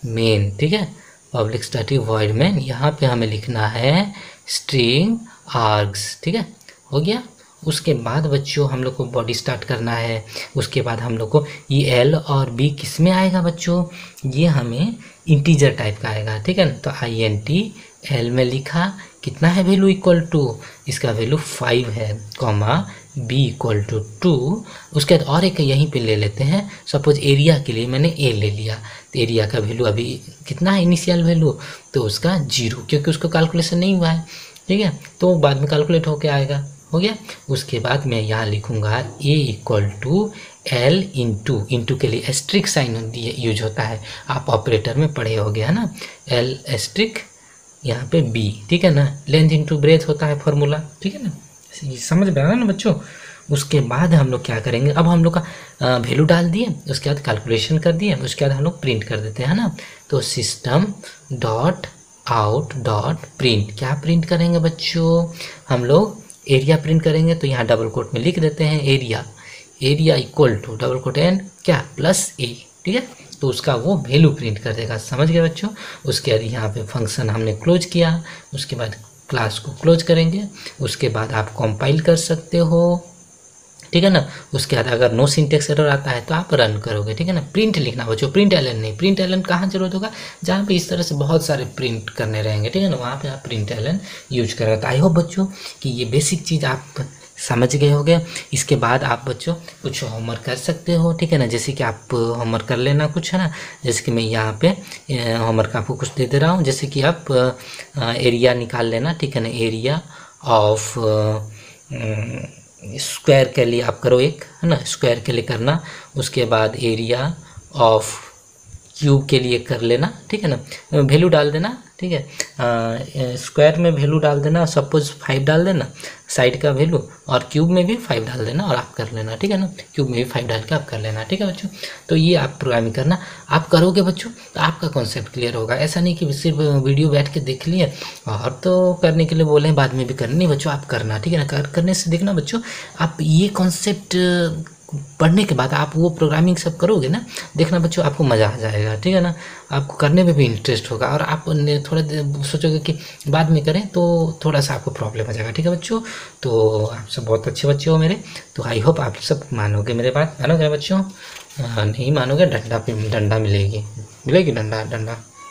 मेन, ठीक है। पब्लिक स्टैटिक वॉइड मेन, यहाँ पे हमें लिखना है स्ट्रिंग आर्ग्स, ठीक है, हो गया। उसके बाद बच्चों हम लोग को बॉडी स्टार्ट करना है। उसके बाद हम लोग को ये एल और बी किस में आएगा बच्चों, ये हमें इंटीजर टाइप का आएगा, ठीक है ना। तो INT एल में लिखा, कितना है वैल्यू, इक्वल टू, इसका वैल्यू 5 है, कॉमा बी इक्वल टू 2। उसके बाद और एक यहीं पे ले लेते हैं, सपोज एरिया के लिए मैंने ए ले लिया, तो एरिया का वैल्यू अभी कितना है, इनिशियल वैल्यू, तो उसका 0, क्योंकि उसको कैलकुलेशन नहीं हुआ है, ठीक है, तो बाद में कैलकुलेट होके आएगा, हो गया। उसके बाद मैं यहाँ लिखूँगा ए इक्वल टू एल इंटू के लिए एस्ट्रिक साइन यूज होता है, आप ऑपरेटर में पढ़े होगे है ना, एल एस्ट्रिक यहाँ पे बी, ठीक है ना। लेंथ इंटू ब्रेथ होता है फॉर्मूला, ठीक है ना, समझ में आया ना बच्चों। उसके बाद हम लोग क्या करेंगे, अब हम लोग का वैल्यू डाल दिए, उसके बाद कैलकुलेशन कर दिए, उसके बाद हम लोग प्रिंट कर देते हैं ना। तो system dot out dot print, क्या प्रिंट करेंगे बच्चों, हम लोग एरिया प्रिंट करेंगे। तो यहाँ डबल कोट में लिख देते हैं area equal to double quote and क्या प्लस ए, ठीक है। तो उसका वो वैल्यू प्रिंट कर देगा, समझ गए बच्चों। उसके बाद यहाँ पे फंक्शन हमने क्लोज किया, उसके बाद क्लास को क्लोज करेंगे, उसके बाद आप कंपाइल कर सकते हो, ठीक है ना। उसके बाद अगर नो सिंटेक्स एरर आता है तो आप रन करोगे, ठीक है ना। प्रिंट लिखना बच्चों, प्रिंट एलन नहीं, प्रिंट एलन कहाँ जरूरत होगा, जहाँ पे इस तरह से बहुत सारे प्रिंट करने रहेंगे, ठीक है ना, वहाँ पे आप प्रिंट एलन यूज करोगे। तो आई होप बच्चों कि ये बेसिक चीज़ आप समझ गए होंगे। इसके बाद आप बच्चों कुछ होमवर्क कर सकते हो, ठीक है ना, जैसे कि आप होमवर्क कर लेना कुछ, है ना। जैसे कि मैं यहाँ पे होमवर्क आपको कुछ दे रहा हूँ, जैसे कि आप एरिया निकाल लेना, ठीक है ना। एरिया ऑफ स्क्वायर के लिए आप करो एक, है ना, स्क्वायर के लिए करना। उसके बाद एरिया ऑफ क्यूब के लिए कर लेना, ठीक है ना, वैल्यू डाल देना, ठीक है। स्क्वायर में वैल्यू डाल देना, सपोज 5 डाल देना साइड का वैल्यू, और क्यूब में भी 5 डाल देना और आप कर लेना, ठीक है ना। क्यूब में भी 5 डाल के आप कर लेना, ठीक है बच्चों। तो ये आप प्रोग्रामिंग करना, आप करोगे बच्चों तो आपका कॉन्सेप्ट क्लियर होगा। ऐसा नहीं कि सिर्फ वीडियो बैठ के देख लिए और तो करने के लिए बोले हैं बाद में भी करना, नहीं बच्चों आप करना, ठीक है ना। करने से देखना बच्चों, आप ये कॉन्सेप्ट पढ़ने के बाद आप वो प्रोग्रामिंग सब करोगे ना, देखना बच्चों आपको मज़ा आ जाएगा, ठीक है ना। आपको करने में भी इंटरेस्ट होगा और आप थोड़ा सोचोगे कि बाद में करें तो थोड़ा सा आपको प्रॉब्लम हो जाएगा, ठीक है बच्चों। तो आप सब बहुत अच्छे बच्चे हो मेरे, तो आई होप आप सब मानोगे मेरे बात, मानोगे बच्चों। नहीं मानोगे डंडा मिलेगी डंडा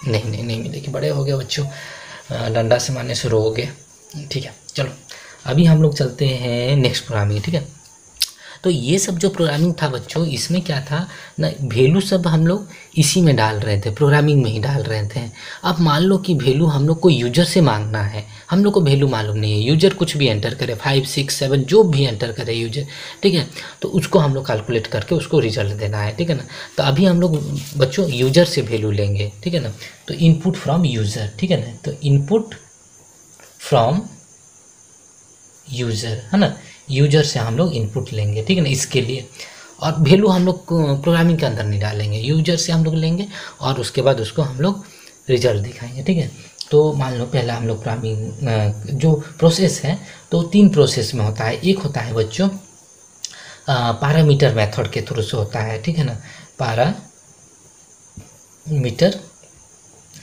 नहीं मिलेगी, बड़े हो गए बच्चों, डंडा से मारने शुरू हो गए, ठीक है। चलो अभी हम लोग चलते हैं नेक्स्ट प्रोग्रामिंग, ठीक है। तो ये सब जो प्रोग्रामिंग था बच्चों, इसमें क्या था ना, वैल्यू सब हम लोग इसी में डाल रहे थे, प्रोग्रामिंग में ही डाल रहे थे। अब मान लो कि वैल्यू हम लोग को यूजर से मांगना है, हम लोग को वैल्यू मालूम नहीं है, यूजर कुछ भी एंटर करे, 5 6 7 जो भी एंटर करे यूजर, ठीक है, तो उसको हम लोग कैलकुलेट करके उसको रिजल्ट देना है, ठीक है ना। तो अभी हम लोग बच्चों यूजर से वैल्यू लेंगे, ठीक है ना। तो इनपुट फ्रॉम यूजर, ठीक है ना, तो इनपुट फ्रॉम यूज़र, है ना, यूजर से हम लोग इनपुट लेंगे, ठीक है ना, इसके लिए। और वैल्यू हम लोग प्रोग्रामिंग के अंदर नहीं डालेंगे, यूजर से हम लोग लेंगे और उसके बाद उसको हम लोग रिजल्ट दिखाएंगे, ठीक है। तो मान लो पहला हम लोग प्रोग्रामिंग जो प्रोसेस है, तो 3 प्रोसेस में होता है। एक होता है बच्चों पैरामीटर मेथड के थ्रू से होता है, ठीक है ना, पैरामीटर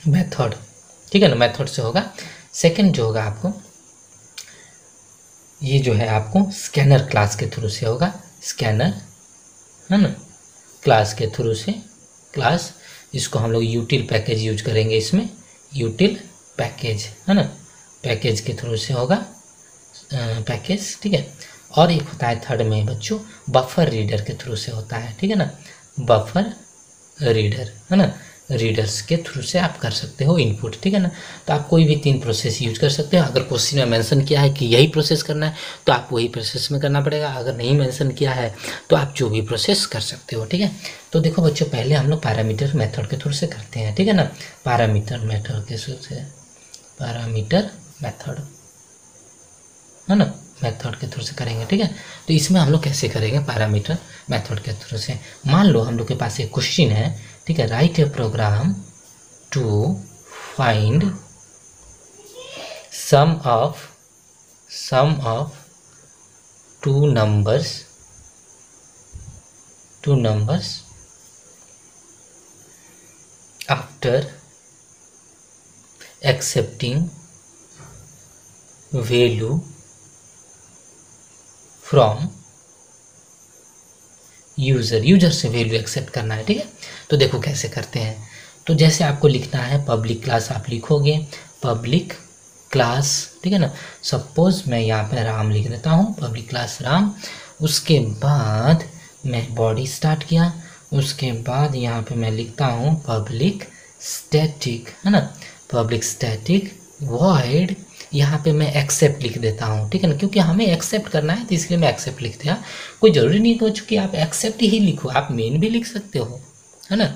मेथड, ठीक है ना, मेथड से होगा। सेकंड जो होगा आपको, ये जो है आपको स्कैनर क्लास के थ्रू से होगा, स्कैनर, है ना, क्लास के थ्रू से, क्लास, इसको हम लोग यूटिल पैकेज यूज करेंगे इसमें, यूटिल पैकेज, है ना, पैकेज के थ्रू से होगा पैकेज, ठीक है। और एक होता है थर्ड में बच्चों बफर रीडर के थ्रू से होता है, ठीक है ना, बफर रीडर, है ना, रीडर्स के थ्रू से आप कर सकते हो इनपुट, ठीक है ना। तो आप कोई भी 3 प्रोसेस यूज कर सकते हो। अगर क्वेश्चन में मेंशन किया है कि यही प्रोसेस करना है तो आप वही प्रोसेस में करना पड़ेगा, अगर नहीं मेंशन किया है तो आप जो भी प्रोसेस कर सकते हो, ठीक है। तो देखो बच्चों, पहले हम लोग पैरामीटर मेथड के थ्रू से करते हैं, ठीक है ना, पैरामीटर मेथड के थ्रू से, पैरामीटर मेथड, है ना, मेथड के थ्रू से करेंगे, ठीक है। तो इसमें हम लोग कैसे करेंगे पैरामीटर मेथड के थ्रू से। मान लो हम लोग के पास एक क्वेश्चन है, ठीक है, write a program to find sum of two numbers after accepting value from user से वैल्यू एक्सेप्ट करना है, ठीक है। तो देखो कैसे करते हैं। तो जैसे आपको लिखना है पब्लिक क्लास, आप लिखोगे पब्लिक क्लास, ठीक है ना। सपोज मैं यहाँ पे राम लिख देता हूँ, पब्लिक क्लास राम। उसके बाद मैं बॉडी स्टार्ट किया, उसके बाद यहाँ पे मैं लिखता हूँ पब्लिक स्टैटिक, है ना, पब्लिक स्टैटिक वॉइड, यहाँ पे मैं एक्सेप्ट लिख देता हूँ, ठीक है ना, क्योंकि हमें एक्सेप्ट करना है तो इसलिए मैं एक्सेप्ट लिख दिया। कोई ज़रूरी नहीं हो चुकी आप एक्सेप्ट ही लिखो, आप मेन भी लिख सकते हो, है ना,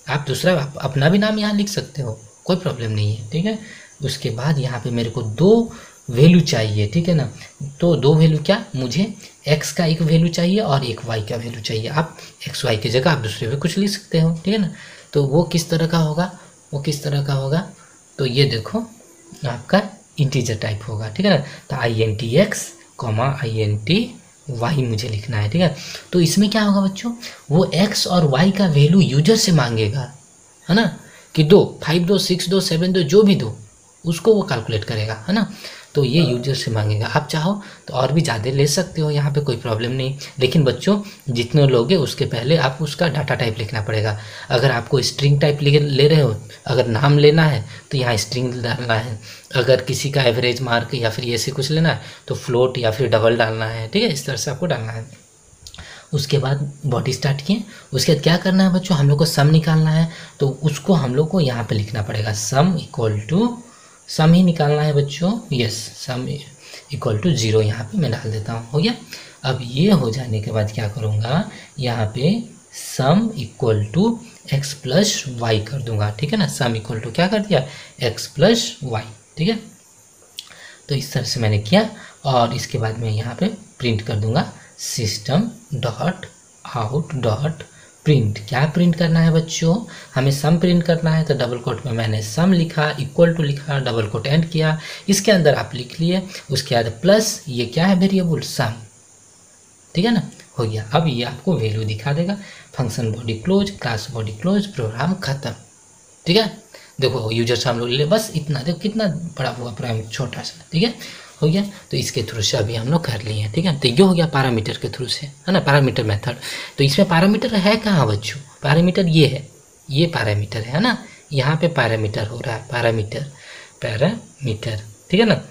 आप दूसरा अपना भी नाम यहाँ लिख सकते हो, कोई प्रॉब्लम नहीं है, ठीक है। उसके बाद यहाँ पे मेरे को 2 वैल्यू चाहिए, ठीक है ना। तो 2 वैल्यू क्या, मुझे x का एक वैल्यू चाहिए और एक y का वैल्यू चाहिए। आप x y की जगह आप दूसरे भी कुछ लिख सकते हो, ठीक है ना। तो वो किस तरह का होगा, तो ये देखो आपका इंटीजर टाइप होगा, ठीक है ना। तो INTX, INTY मुझे लिखना है, ठीक है। तो इसमें क्या होगा बच्चों, वो x और y का वैल्यू यूजर से मांगेगा, है ना, कि 2 5 2 6 2 7 2 जो भी दो उसको वो कैलकुलेट करेगा, है ना। तो ये यूजर से मांगेगा। आप चाहो तो और भी ज़्यादा ले सकते हो, यहाँ पे कोई प्रॉब्लम नहीं। लेकिन बच्चों जितने लोगे उसके पहले आप उसका डाटा टाइप लिखना पड़ेगा। अगर आपको स्ट्रिंग टाइप ले रहे हो, अगर नाम लेना है तो यहाँ स्ट्रिंग डालना है, अगर किसी का एवरेज मार्क या फिर ऐसे कुछ लेना है तो फ्लोट या फिर डबल डालना है, ठीक है, इस तरह से आपको डालना है। उसके बाद बॉडी स्टार्ट किए, उसके बाद क्या करना है बच्चों, हम लोग को सम निकालना है। तो उसको हम लोग को यहाँ पे लिखना पड़ेगा, सम इक्वल टू, सम ही निकालना है बच्चों, यस, सम इक्वल टू 0 यहाँ पे मैं डाल देता हूँ, हो गया। अब ये हो जाने के बाद क्या करूँगा, यहाँ पे sum equal to x plus y कर दूंगा, ठीक है ना। सम इक्वल टू क्या कर दिया, x प्लस वाई, ठीक है। तो इस तरह से मैंने किया और इसके बाद मैं यहाँ पे प्रिंट कर दूंगा system dot out dot print. क्या प्रिंट करना है बच्चों, हमें सम प्रिंट करना है। तो डबल कोट में मैंने सम लिखा, इक्वल टू लिखा, डबल कोट एंड किया, इसके अंदर आप लिख लिए, उसके बाद प्लस ये क्या है वेरिएबल सम, ठीक है ना, हो गया। अब ये आपको वैल्यू दिखा देगा। Function body close, class body close, program खत्म, ठीक है। देखो यूजर से हम लोग ले, बस इतना, देखो कितना बड़ा हुआ प्रोग्राम, छोटा सा, ठीक है, हो गया। तो इसके थ्रू से अभी हम लोग कर लिए हैं, ठीक है। तो ये हो गया पैरामीटर के थ्रू से, है ना, पैरामीटर मेथड। तो इसमें पैरामीटर है कहाँ बच्चों, पैरामीटर ये है, ये पैरामीटर है ना, यहाँ पे पैरामीटर हो रहा है, पैरामीटर, ठीक है ना।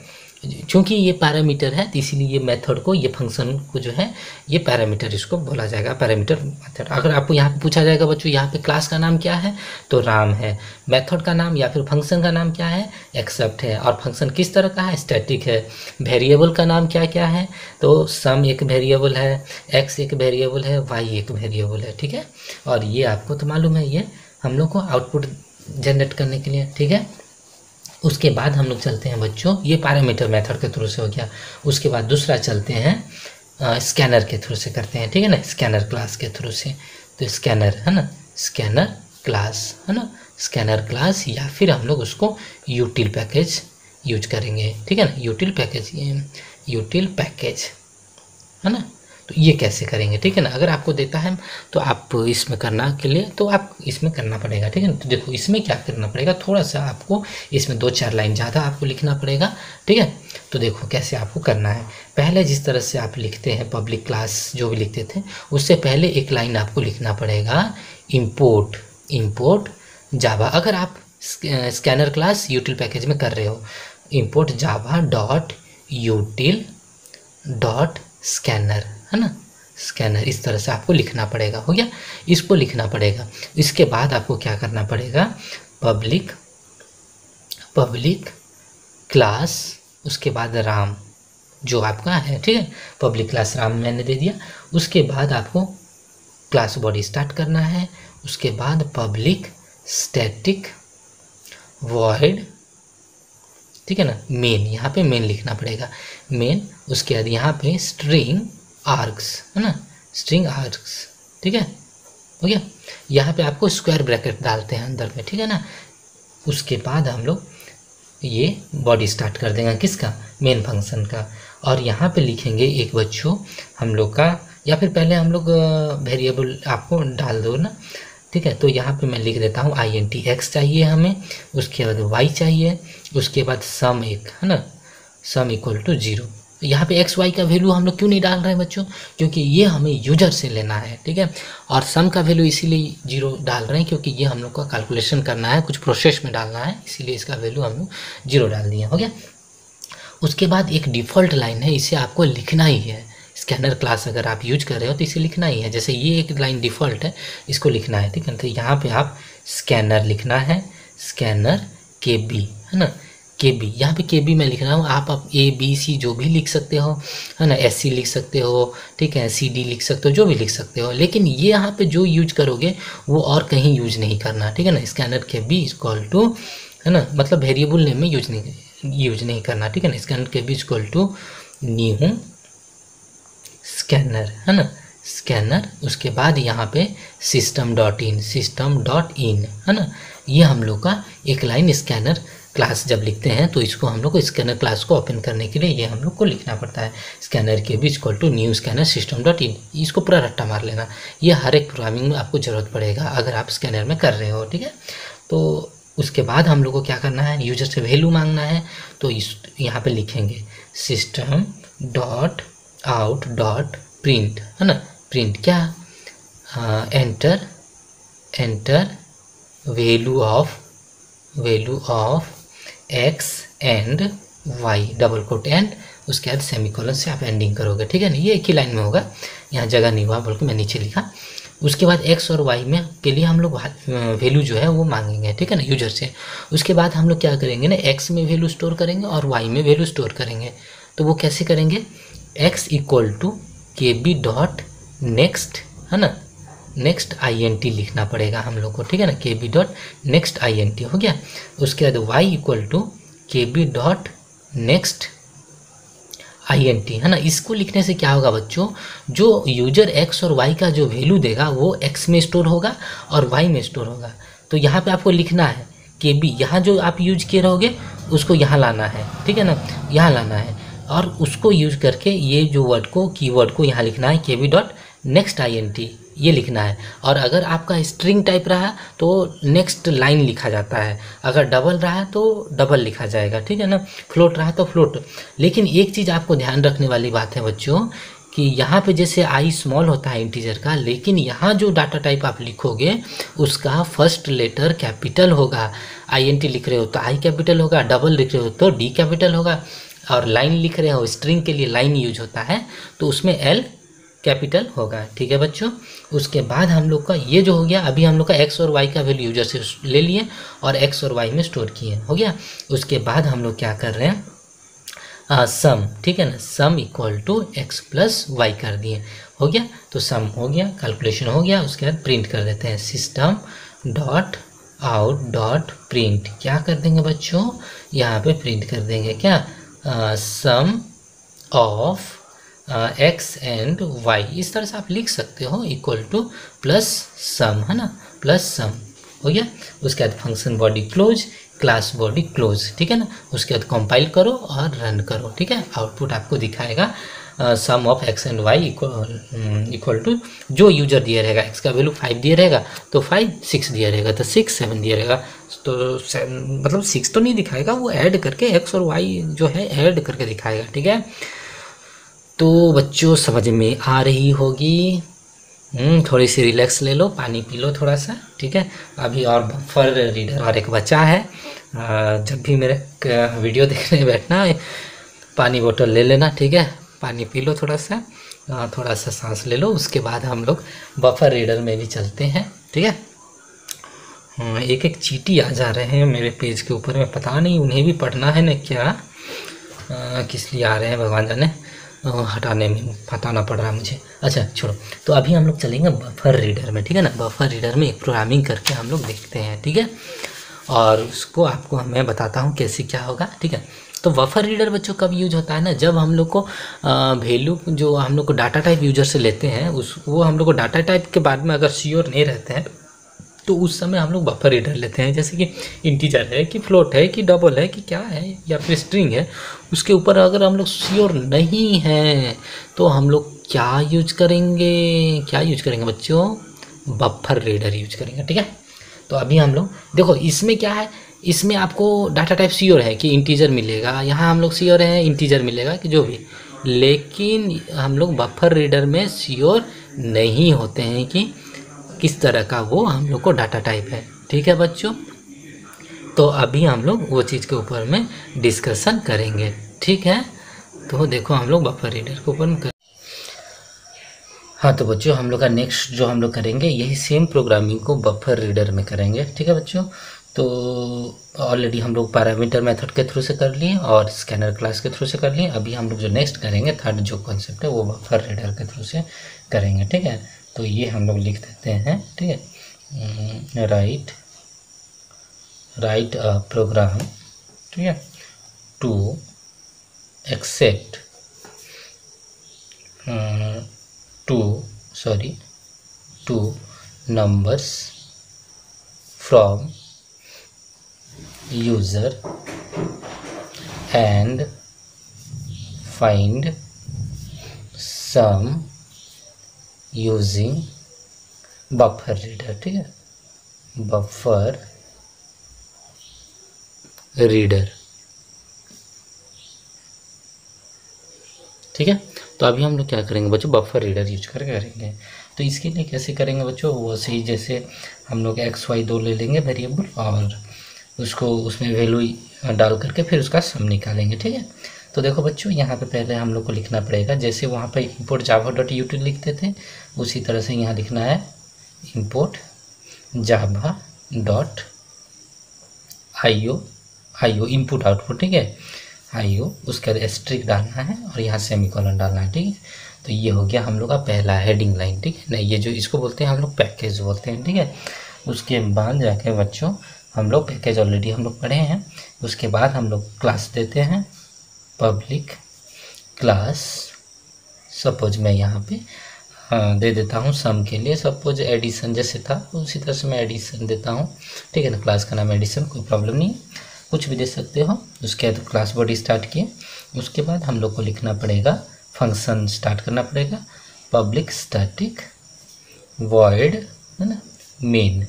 क्योंकि ये पैरामीटर है तो इसीलिए ये मेथड को, ये फंक्शन को जो है ये पैरामीटर इसको बोला जाएगा, पैरामीटर मेथड। अगर आपको यहाँ पे पूछा जाएगा बच्चों यहाँ पे क्लास का नाम क्या है तो राम है, मेथड का नाम या फिर फंक्शन का नाम क्या है एक्सेप्ट है, और फंक्शन किस तरह का है स्टैटिक है। वेरिएबल का नाम क्या क्या है तो सम एक वेरिएबल है, एक्स एक वेरिएबल है, वाई एक वेरिएबल है, ठीक है। और ये आपको तो मालूम है ये हम लोग को आउटपुट जनरेट करने के लिए, ठीक है। उसके बाद हम लोग चलते हैं बच्चों, ये पैरामीटर मेथड के थ्रू से हो गया। उसके बाद दूसरा चलते हैं स्कैनर के थ्रू से करते हैं, ठीक है ना, स्कैनर क्लास के थ्रू से। तो स्कैनर है ना, स्कैनर क्लास है ना, स्कैनर क्लास या फिर हम लोग उसको यूटिल पैकेज यूज करेंगे, ठीक है ना, यूटिल पैकेज, यूटिल पैकेज है ना। तो ये कैसे करेंगे, ठीक है ना। अगर आपको देता है तो आप इसमें करना के लिए तो आप इसमें करना पड़ेगा, ठीक है ना। तो देखो इसमें क्या करना पड़ेगा, थोड़ा सा आपको इसमें 2-4 लाइन ज़्यादा आपको लिखना पड़ेगा, ठीक है। तो देखो कैसे आपको करना है। पहले जिस तरह से आप लिखते हैं पब्लिक क्लास जो भी लिखते थे उससे पहले एक लाइन आपको लिखना पड़ेगा इम्पोर्ट, इम्पोर्ट जावा। अगर आप स्कैनर क्लास यूटिल पैकेज में कर रहे हो, import Java dot यूटिल dot scanner है ना, स्कैनर इस तरह से आपको लिखना पड़ेगा। हो गया, इसको लिखना पड़ेगा। इसके बाद आपको क्या करना पड़ेगा, पब्लिक, पब्लिक क्लास, उसके बाद राम जो आपका है, ठीक है, पब्लिक क्लास राम मैंने दे दिया। उसके बाद आपको क्लास बॉडी स्टार्ट करना है। उसके बाद पब्लिक स्टैटिक वॉइड, ठीक है ना, मेन, यहाँ पे मेन लिखना पड़ेगा, मेन। उसके बाद यहाँ पे स्ट्रिंग आर्क्स है ना, स्ट्रिंग आर्क्स, ठीक है, हो गया। यहाँ पे आपको स्क्वायर ब्रैकेट डालते हैं अंदर में, ठीक है ना। उसके बाद हम लोग ये बॉडी स्टार्ट कर देंगे किसका, मेन फंक्शन का। और यहाँ पे लिखेंगे एक बच्चों हम लोग का, या फिर पहले हम लोग वेरिएबल आपको डाल दो ना, ठीक है। तो यहाँ पे मैं लिख देता हूँ int x चाहिए हमें, उसके बाद y चाहिए, उसके बाद सम एक है ना, सम इक्वल टू 0। यहाँ पे एक्स वाई का वैल्यू हम लोग क्यों नहीं डाल रहे हैं बच्चों, क्योंकि ये हमें यूजर से लेना है, ठीक है। और सम का वैल्यू इसीलिए 0 डाल रहे हैं क्योंकि ये हम लोग का कैलकुलेशन करना है, कुछ प्रोसेस में डालना है, इसीलिए इसका वैल्यू हम लोग 0 डाल दिए, हो गया। उसके बाद एक डिफ़ॉल्ट लाइन है, इसे आपको लिखना ही है। स्कैनर क्लास अगर आप यूज कर रहे हो तो इसे लिखना ही है। जैसे ये एक लाइन डिफ़ॉल्ट है, इसको लिखना है, ठीक है। तो यहाँ पे आप स्कैनर लिखना है, स्कैनर KB है ना, KB, यहाँ पे KB मैं लिख रहा हूँ, आप ABC जो भी लिख सकते हो है ना, SC लिख सकते हो, ठीक है, CD लिख सकते हो, जो भी लिख सकते हो। लेकिन ये यहाँ पे जो यूज करोगे वो और कहीं यूज नहीं करना, ठीक है ना। स्कैनर KB इक्वल टू है ना, मतलब वेरिएबल नेम में यूज नहीं करना, ठीक है ना। Scanner KB equal to new scanner है ना, स्कैनर। उसके बाद यहाँ पे सिस्टम डॉट इन है ना, ये हम लोग का एक लाइन स्कैनर क्लास जब लिखते हैं तो इसको हम लोग को स्कैनर क्लास को ओपन करने के लिए ये हम लोग को लिखना पड़ता है, स्कैनर के भी equal to new scanner system dot in. इसको पूरा रट्टा मार लेना, ये हर एक प्रोग्रामिंग में आपको ज़रूरत पड़ेगा अगर आप स्कैनर में कर रहे हो, ठीक है। तो उसके बाद हम लोग को क्या करना है, यूजर से वैल्यू मांगना है। तो इस यहाँ पे लिखेंगे system dot out dot print है ना, प्रिंट क्या, enter value of x and y double quote and, उसके बाद सेमीकोलन से आप एंडिंग करोगे, ठीक है ना। ये एक ही लाइन में होगा, यहाँ जगह नहीं हुआ बल्कि मैं नीचे लिखा। उसके बाद x और y में के लिए हम लोग वैल्यू जो है वो मांगेंगे, ठीक है ना, यूजर से। उसके बाद हम लोग क्या करेंगे ना, x में वैल्यू स्टोर करेंगे और y में वैल्यू स्टोर करेंगे। तो वो कैसे करेंगे, x equal to KB dot next है ना, नेक्स्ट INT लिखना पड़ेगा हम लोग को, ठीक है ना, KB डॉट नेक्स्ट INT हो गया। उसके बाद y equal to KB dot next INT है ना। इसको लिखने से क्या होगा बच्चों, जो यूजर x और y का जो वैल्यू देगा वो x में स्टोर होगा और y में स्टोर होगा। तो यहाँ पे आपको लिखना है KB, यहाँ जो आप यूज किए रहोगे उसको यहाँ लाना है, ठीक है ना, यहाँ लाना है। और उसको यूज करके ये जो वर्ड को, कीवर्ड को यहाँ लिखना है KB डॉट नेक्स्ट INT, ये लिखना है। और अगर आपका स्ट्रिंग टाइप रहा तो नेक्स्ट लाइन लिखा जाता है, अगर डबल रहा तो डबल लिखा जाएगा, ठीक है ना, फ्लोट रहा तो फ्लोट। लेकिन एक चीज़ आपको ध्यान रखने वाली बात है बच्चों कि यहाँ पे जैसे i स्मॉल होता है इंटीजर का, लेकिन यहाँ जो डाटा टाइप आप लिखोगे उसका फर्स्ट लेटर कैपिटल होगा। INT लिख रहे हो तो I कैपिटल होगा, डबल लिख रहे हो तो D कैपिटल होगा। और लाइन लिख रहे हो, स्ट्रिंग के लिए लाइन यूज होता है, तो उसमें एल कैपिटल होगा। ठीक है बच्चों। उसके बाद हम लोग का ये जो हो गया, अभी हम लोग का एक्स और वाई का वैल्यू यूजर से ले लिए और एक्स और वाई में स्टोर किए, हो गया। उसके बाद हम लोग क्या कर रहे हैं, सम, ठीक है ना, sum equal to x plus y कर दिए, हो गया। तो सम हो गया, कैलकुलेशन हो गया। उसके बाद प्रिंट कर देते हैं, system dot out dot print, क्या कर देंगे बच्चों, यहाँ पे प्रिंट कर देंगे क्या, सम ऑफ एक्स एंड वाई, इस तरह से आप लिख सकते हो, इक्वल टू प्लस सम, है ना, प्लस सम, हो गया। उसके बाद function body close, class body close, ठीक है ना। उसके बाद कंपाइल करो और रन करो, ठीक है। आउटपुट आपको दिखाएगा sum of x and y equal to जो यूजर दिया रहेगा, एक्स का वैल्यू 5 दिया रहेगा तो 5, 6 दिया रहेगा तो 6, 7 दिया रहेगा तो मतलब 6 तो नहीं दिखाएगा, वो ऐड करके एक्स और वाई जो है ऐड करके दिखाएगा, ठीक है। तो बच्चों समझ में आ रही होगी। थोड़ी सी रिलैक्स ले लो, पानी पी लो थोड़ा सा, ठीक है। अभी और बफर रीडर और एक बच्चा है, जब भी मेरे वीडियो देखने बैठना पानी बोतल ले लेना, ठीक है। पानी पी लो थोड़ा सा सांस ले लो। उसके बाद हम लोग बफर रीडर में भी चलते हैं, ठीक है। एक एक चीटी आ जा रहे हैं मेरे पेज के ऊपर में, पता नहीं उन्हें भी पढ़ना है ना क्या, किस लिए आ रहे हैं भगवान जाने, हटाने में हटाना पड़ रहा है मुझे। अच्छा छोड़ो, तो अभी हम लोग चलेंगे बफर रीडर में, ठीक है ना। बफर रीडर में एक प्रोग्रामिंग करके हम लोग देखते हैं, ठीक है, और उसको आपको मैं बताता हूँ कैसे क्या होगा, ठीक है। तो बफर रीडर बच्चों कब यूज होता है ना, जब हम लोग को वैल्यू जो हम लोग को डाटा टाइप यूजर से लेते हैं वो हम लोग को डाटा टाइप के बाद में अगर श्योर नहीं रहते हैं तो उस समय हम लोग बफर रीडर लेते हैं। जैसे कि इंटीजर है कि फ्लोट है कि डबल है कि क्या है या फिर स्ट्रिंग है, उसके ऊपर अगर हम लोग श्योर नहीं हैं तो हम लोग क्या यूज करेंगे बच्चों, बफर रीडर यूज करेंगे, ठीक है। तो अभी हम लोग देखो इसमें क्या है, इसमें आपको डाटा टाइप श्योर है कि इंटीजर मिलेगा, यहाँ हम लोग श्योर हैं इंटीजर मिलेगा कि जो भी, लेकिन हम लोग बफर रीडर में श्योर नहीं होते हैं कि किस तरह का वो हम लोग को डाटा टाइप है, ठीक है बच्चों। तो अभी हम लोग वो चीज़ के ऊपर में डिस्कशन करेंगे, ठीक है। तो देखो हम लोग बफर रीडर के ऊपर में हाँ, तो बच्चों हम लोग का नेक्स्ट जो हम लोग करेंगे यही सेम प्रोग्रामिंग को बफर रीडर में करेंगे, ठीक है बच्चों। तो ऑलरेडी हम लोग पैरामीटर मेथड के थ्रू से कर लिए और स्कैनर क्लास के थ्रू से कर लिए। अभी हम लोग जो नेक्स्ट करेंगे, थर्ड जो कॉन्सेप्ट है वो बफर रीडर के थ्रू से करेंगे, ठीक है। तो ये हम लोग लिख देते हैं, ठीक है, राइट अ प्रोग्राम, ठीक है, to accept two numbers from user and find sum using buffer reader, ठीक है, बफर रीडर, ठीक है। तो अभी हम लोग क्या करेंगे बच्चों, बफर रीडर यूज करके करेंगे। तो इसके लिए कैसे करेंगे बच्चों, वो सही, जैसे हम लोग एक्स वाई 2 ले लेंगे वेरिएबल और उसको उसमें वैल्यू डाल करके फिर उसका सम निकालेंगे, ठीक है। तो देखो बच्चों यहाँ पे पहले हम लोग को लिखना पड़ेगा, जैसे वहाँ पे इंपोर्ट जावा डॉट यूटिल लिखते थे उसी तरह से यहाँ लिखना है import Java dot IO input output, ठीक है, आईओ, उसके बाद एस्ट्रिक डालना है और यहाँ सेमीकोलन डालना है, ठीक है। तो ये हो गया हम लोग का पहला हेडिंग लाइन, ठीक है ना, ये जो इसको बोलते हैं हम लोग पैकेज बोलते हैं, ठीक है। उसके बाद जाके बच्चों हम लोग पैकेज ऑलरेडी हम लोग पढ़े हैं। उसके बाद हम लोग क्लास देते हैं, पब्लिक क्लास, सपोज मैं यहाँ पे दे देता हूँ सम के लिए, सपोज एडिशन जैसे था उसी तरह से मैं एडिशन देता हूँ, ठीक है ना। क्लास का नाम एडिशन, कोई प्रॉब्लम नहीं, कुछ भी दे सकते हो। उसके बाद क्लास बॉडी स्टार्ट किए, उसके बाद हम लोग को लिखना पड़ेगा, फंक्शन स्टार्ट करना पड़ेगा, पब्लिक स्टैटिक वॉइड, है ना, मेन,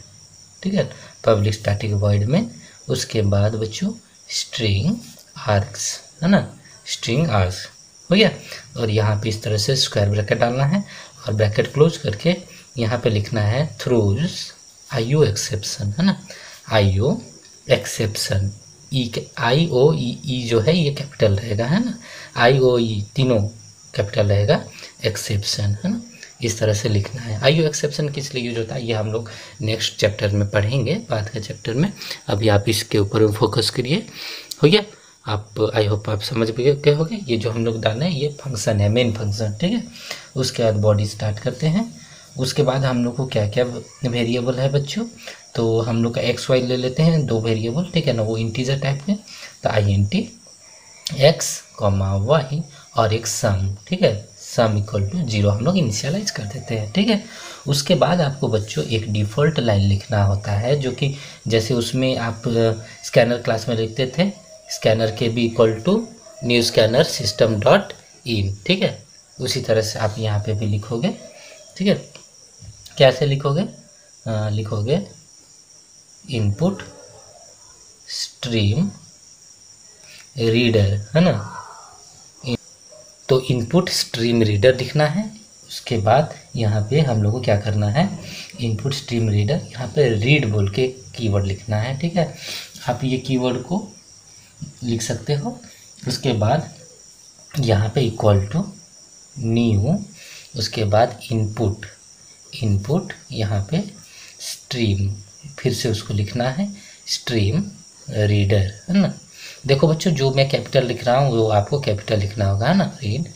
ठीक है, पब्लिक स्टैटिक वॉइड मेन। उसके बाद बच्चों स्ट्रिंग आर्क्स, है ना, स्ट्रिंग आर्क्स हो गया। और यहाँ पे इस तरह से स्क्वायर ब्रैकेट डालना है और ब्रैकेट क्लोज करके यहाँ पे लिखना है थ्रूज आईओ एक्सेप्शन, है ना, आईओ एक्सेप्शन, आई ओ ई जो है ये कैपिटल रहेगा, है ना, आई ओ ई तीनों कैपिटल रहेगा, एक्सेप्शन, है ना, इस तरह से लिखना है। आई ओ एक्सेप्शन किस लिए यूज होता है ये हम लोग नेक्स्ट चैप्टर में पढ़ेंगे, बाद के चैप्टर में। अभी आप इसके ऊपर फोकस करिए, हो गया। आप आई होप आप समझ गए होगे। ये जो हम लोग डालना है ये फंक्शन है, मेन फंक्शन, ठीक है। उसके बाद बॉडी स्टार्ट करते हैं। उसके बाद हम लोग को क्या क्या वेरिएबल है बच्चों, तो हम लोग का एक्स वाई ले लेते हैं, 2 वेरिएबल, ठीक है ना, वो इंटीजर टाइप के। तो INT एक्स कॉमा वाई और एक सम, ठीक है, सम इक्वल टू 0 हम लोग इनिशियलाइज कर देते हैं, ठीक है। उसके बाद आपको बच्चों एक डिफ़ॉल्ट लाइन लिखना होता है, जो कि जैसे उसमें आप स्कैनर क्लास में लिखते थे, scanner K B equal to new scanner system dot in, ठीक है। उसी तरह से आप यहाँ पे भी लिखोगे, ठीक है। कैसे लिखोगे, लिखोगे इनपुट स्ट्रीम रीडर, है ना, तो इनपुट स्ट्रीम रीडर लिखना है। उसके बाद यहाँ पे हम लोग को क्या करना है, इनपुट स्ट्रीम रीडर, यहाँ पे रीड बोल के कीवर्ड लिखना है, ठीक है। आप ये कीवर्ड को लिख सकते हो। उसके बाद यहाँ पे इक्वल टू न्यू, उसके बाद इनपुट, इनपुट यहाँ पे स्ट्रीम, फिर से उसको लिखना है स्ट्रीम रीडर, है ना। देखो बच्चों जो मैं कैपिटल लिख रहा हूँ वो आपको कैपिटल लिखना होगा, है ना, रीड।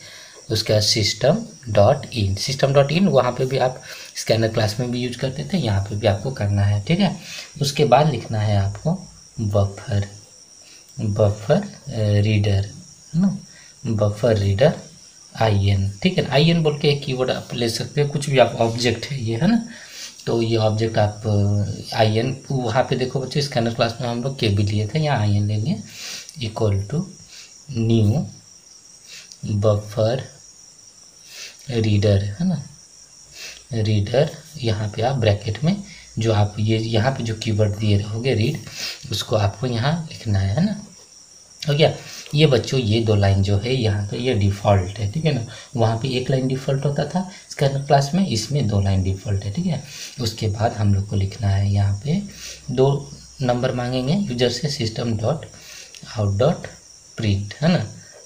उसके बाद सिस्टम डॉट इन, सिस्टम डॉट इन वहाँ पे भी आप स्कैनर क्लास में भी यूज करते थे, यहाँ पे भी आपको करना है, ठीक है। उसके बाद लिखना है आपको बफर, बफर रीडर, है ना, बफर रीडर IN, ठीक है। IN बोल के एक कीवर्ड आप ले सकते हो, कुछ भी आप, ऑब्जेक्ट है ये, है ना, तो ये ऑब्जेक्ट आप IN वहाँ पे देखो बच्चों स्कैनर क्लास में हम लोग के भी लिए थे, यहाँ IN ले लिए, equal to new buffer reader, है ना, रीडर, यहाँ पे आप ब्रैकेट में जो आप ये यहाँ पे जो कीवर्ड दिए रहोगे रीड, उसको आपको यहाँ लिखना है ना, हो गया। ये बच्चों ये 2 लाइन जो है यहाँ पे ये डिफ़ॉल्ट है, ठीक है ना, वहाँ पे 1 लाइन डिफ़ॉल्ट होता था स्कैनर क्लास में, इसमें 2 लाइन डिफ़ॉल्ट है, ठीक है। उसके बाद हम लोग को लिखना है यहाँ पे 2 नंबर मांगेंगे यूजर से, system dot out dot print, है ना,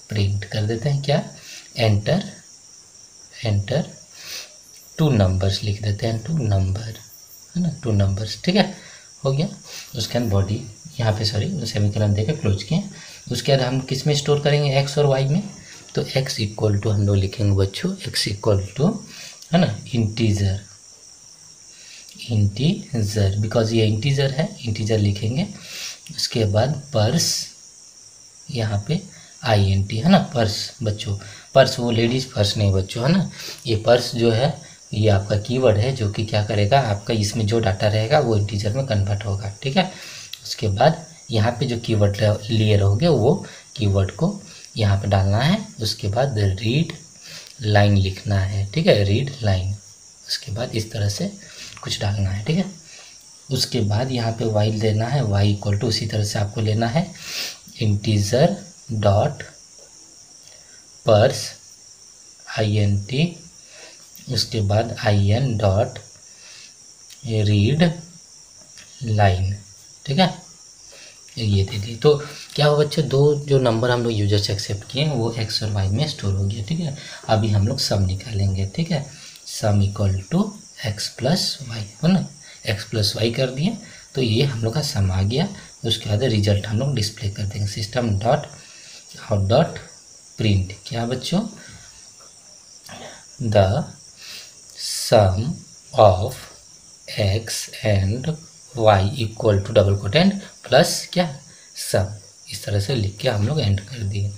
प्रिंट कर देते हैं क्या, एंटर, एंटर 2 नंबर्स लिख देते हैं, 2 नंबर, है ना, 2 नंबर्स, ठीक है, हो गया। उसके बाद बॉडी यहाँ पे सॉरी सेमीकोलन देकर क्लोज किए। उसके बाद हम किस में स्टोर करेंगे, एक्स और वाई में, तो एक्स इक्वल टू हम लोग लिखेंगे बच्चों, एक्स इक्वल टू, है ना, इंटीजर, इंटीजर बिकॉज ये इंटीजर है, इंटीजर लिखेंगे। उसके बाद पर्स, यहाँ पे INT, है ना, पर्स बच्चों, पर्स वो लेडीज़ पर्स नहीं बच्चों, है ना, ये पर्स जो है ये आपका कीवर्ड है जो कि क्या करेगा, आपका इसमें जो डाटा रहेगा वो इंटीजर में कन्वर्ट होगा, ठीक है। उसके बाद यहाँ पे जो कीवर्ड लिए रहोगे वो कीवर्ड को यहाँ पे डालना है। उसके बाद रीड लाइन लिखना है, ठीक है, रीड लाइन। उसके बाद इस तरह से कुछ डालना है, ठीक है। उसके बाद यहाँ पे वाई लेना है, वाई इक्वल टू उसी तरह से आपको लेना है इंटीजर डॉट पर्स INT, उसके बाद IN डॉट रीड लाइन, ठीक है, ये दे दी। तो क्या हो बच्चों, 2 जो नंबर हम लोग यूजर से एक्सेप्ट किए हैं वो एक्स और वाई में स्टोर हो गया, ठीक है। अभी हम लोग सम निकालेंगे, ठीक है, sum equal to x plus y, है ना, एक्स प्लस वाई कर दिए तो ये हम लोग का सम आ गया। उसके बाद रिजल्ट हम लोग डिस्प्ले कर देंगे, system dot out dot print, क्या बच्चों, the sum of x and y equal to double quote and plus क्या सम, इस तरह से लिख के हम लोग एंड कर दिए,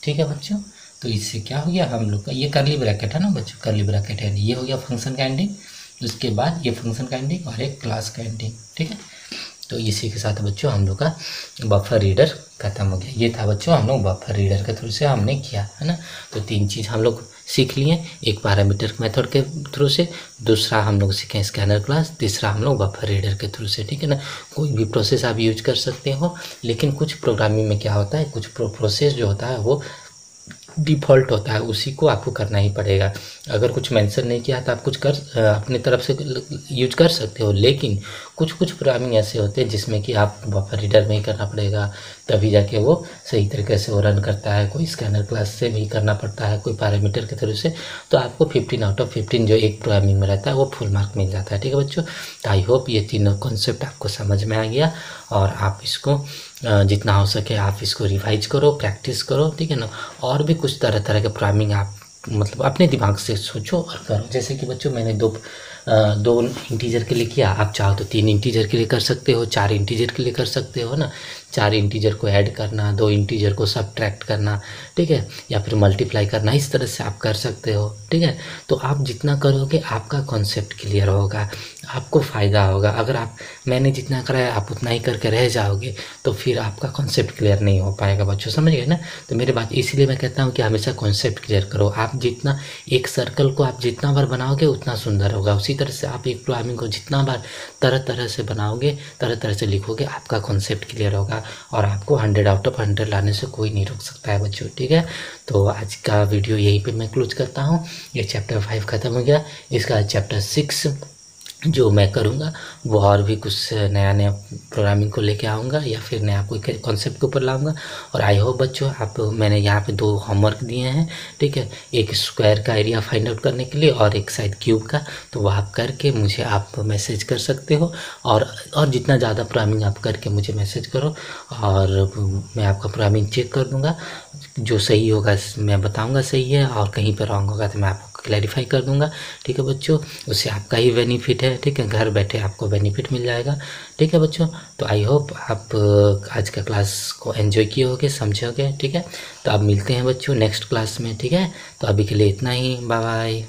ठीक है बच्चों। तो इससे क्या हो गया, हम लोग का ये करली ब्रैकेट है ना बच्चों, करली ब्रैकेट है, ये हो गया फंक्शन का एंडिंग। उसके बाद ये फंक्शन का एंडिंग और एक क्लास का एंडिंग, ठीक है। तो इसी के साथ बच्चों हम लोग का बफर रीडर खत्म हो गया। ये था बच्चों हम लोग बफर रीडर के थ्रू से हमने किया, है ना। तो 3 चीज़ हम लोग सीख लिए, एक पैरामीटर मेथड के थ्रू से, दूसरा हम लोग सीखें स्कैनर क्लास, तीसरा हम लोग बफर रीडर के थ्रू से, ठीक है ना। कोई भी प्रोसेस आप यूज कर सकते हो, लेकिन कुछ प्रोग्रामिंग में क्या होता है, कुछ प्रोसेस जो होता है वो डिफ़ॉल्ट होता है उसी को आपको करना ही पड़ेगा। अगर कुछ मेंशन नहीं किया तो आप कुछ अपनी तरफ से यूज कर सकते हो, लेकिन कुछ कुछ प्रोग्रामिंग ऐसे होते हैं जिसमें कि आप बफर रीडर में ही करना पड़ेगा, तभी जाके वो सही तरीके से वो रन करता है। कोई स्कैनर क्लास से भी करना पड़ता है, कोई पैरामीटर के थ्रू से, तो आपको 15 आउट ऑफ 15 जो एक प्रोग्रामिंग में रहता है वो फुल मार्क मिल जाता है। ठीक है बच्चों, तो आई होप ये तीनों कॉन्सेप्ट आपको समझ में आ गया और आप इसको जितना हो सके आप इसको रिवाइज करो, प्रैक्टिस करो, ठीक है ना। और भी कुछ तरह तरह के प्रोग्रामिंग आप मतलब अपने दिमाग से सोचो और करो। जैसे कि बच्चों मैंने दो इंटीजर के लिए किया, आप चाहो तो 3 इंटीजर के लिए कर सकते हो, 4 इंटीजर के लिए कर सकते हो ना। 4 इंटीजर को ऐड करना, 2 इंटीजर को सबट्रैक्ट करना, ठीक है, या फिर मल्टीप्लाई करना, इस तरह से आप कर सकते हो। ठीक है, तो आप जितना करोगे आपका कॉन्सेप्ट क्लियर होगा, आपको फ़ायदा होगा। अगर मैंने जितना कराया आप उतना ही करके रह जाओगे तो फिर आपका कॉन्सेप्ट क्लियर नहीं हो पाएगा बच्चों, समझ गए ना। तो मेरी बात इसलिए मैं कहता हूँ कि हमेशा कॉन्सेप्ट क्लियर करो। आप जितना एक सर्कल को आप जितना बार बनाओगे उतना सुंदर होगा, उसी तरह से आप एक प्रोग्रामिंग को जितना बार तरह तरह से बनाओगे, तरह तरह से लिखोगे, आपका कॉन्सेप्ट क्लियर होगा और आपको 100 आउट ऑफ 100 लाने से कोई नहीं रोक सकता है बच्चों। ठीक है, तो आज का वीडियो यहीं पे मैं क्लोज करता हूँ। ये चैप्टर 5 ख़त्म हो गया। इसका चैप्टर 6 जो मैं करूँगा वो और भी कुछ नया नया प्रोग्रामिंग को लेके आऊँगा या फिर नया कोई कॉन्सेप्ट के ऊपर लाऊँगा। और आई होप बच्चों आप मैंने यहाँ पे 2 होमवर्क दिए हैं, ठीक है, एक स्क्वायर का एरिया फाइंड आउट करने के लिए और एक शायद क्यूब का, तो वह आप करके मुझे आप मैसेज कर सकते हो। और जितना ज़्यादा प्रोग्रामिंग आप करके मुझे मैसेज करो और मैं आपका प्रोग्रामिंग चेक कर दूँगा। जो सही होगा मैं बताऊँगा सही है, और कहीं पर रॉन्ग होगा तो मैं आपको क्लैरिफाई कर दूंगा। ठीक है बच्चों, उससे आपका ही बेनिफिट है, ठीक है, घर बैठे आपको बेनिफिट मिल जाएगा। ठीक है बच्चों, तो आई होप आप आज का क्लास को एंजॉय किए होगे, समझे होगे। ठीक है, तो अब मिलते हैं बच्चों नेक्स्ट क्लास में। ठीक है, तो अभी के लिए इतना ही, बाय बाय।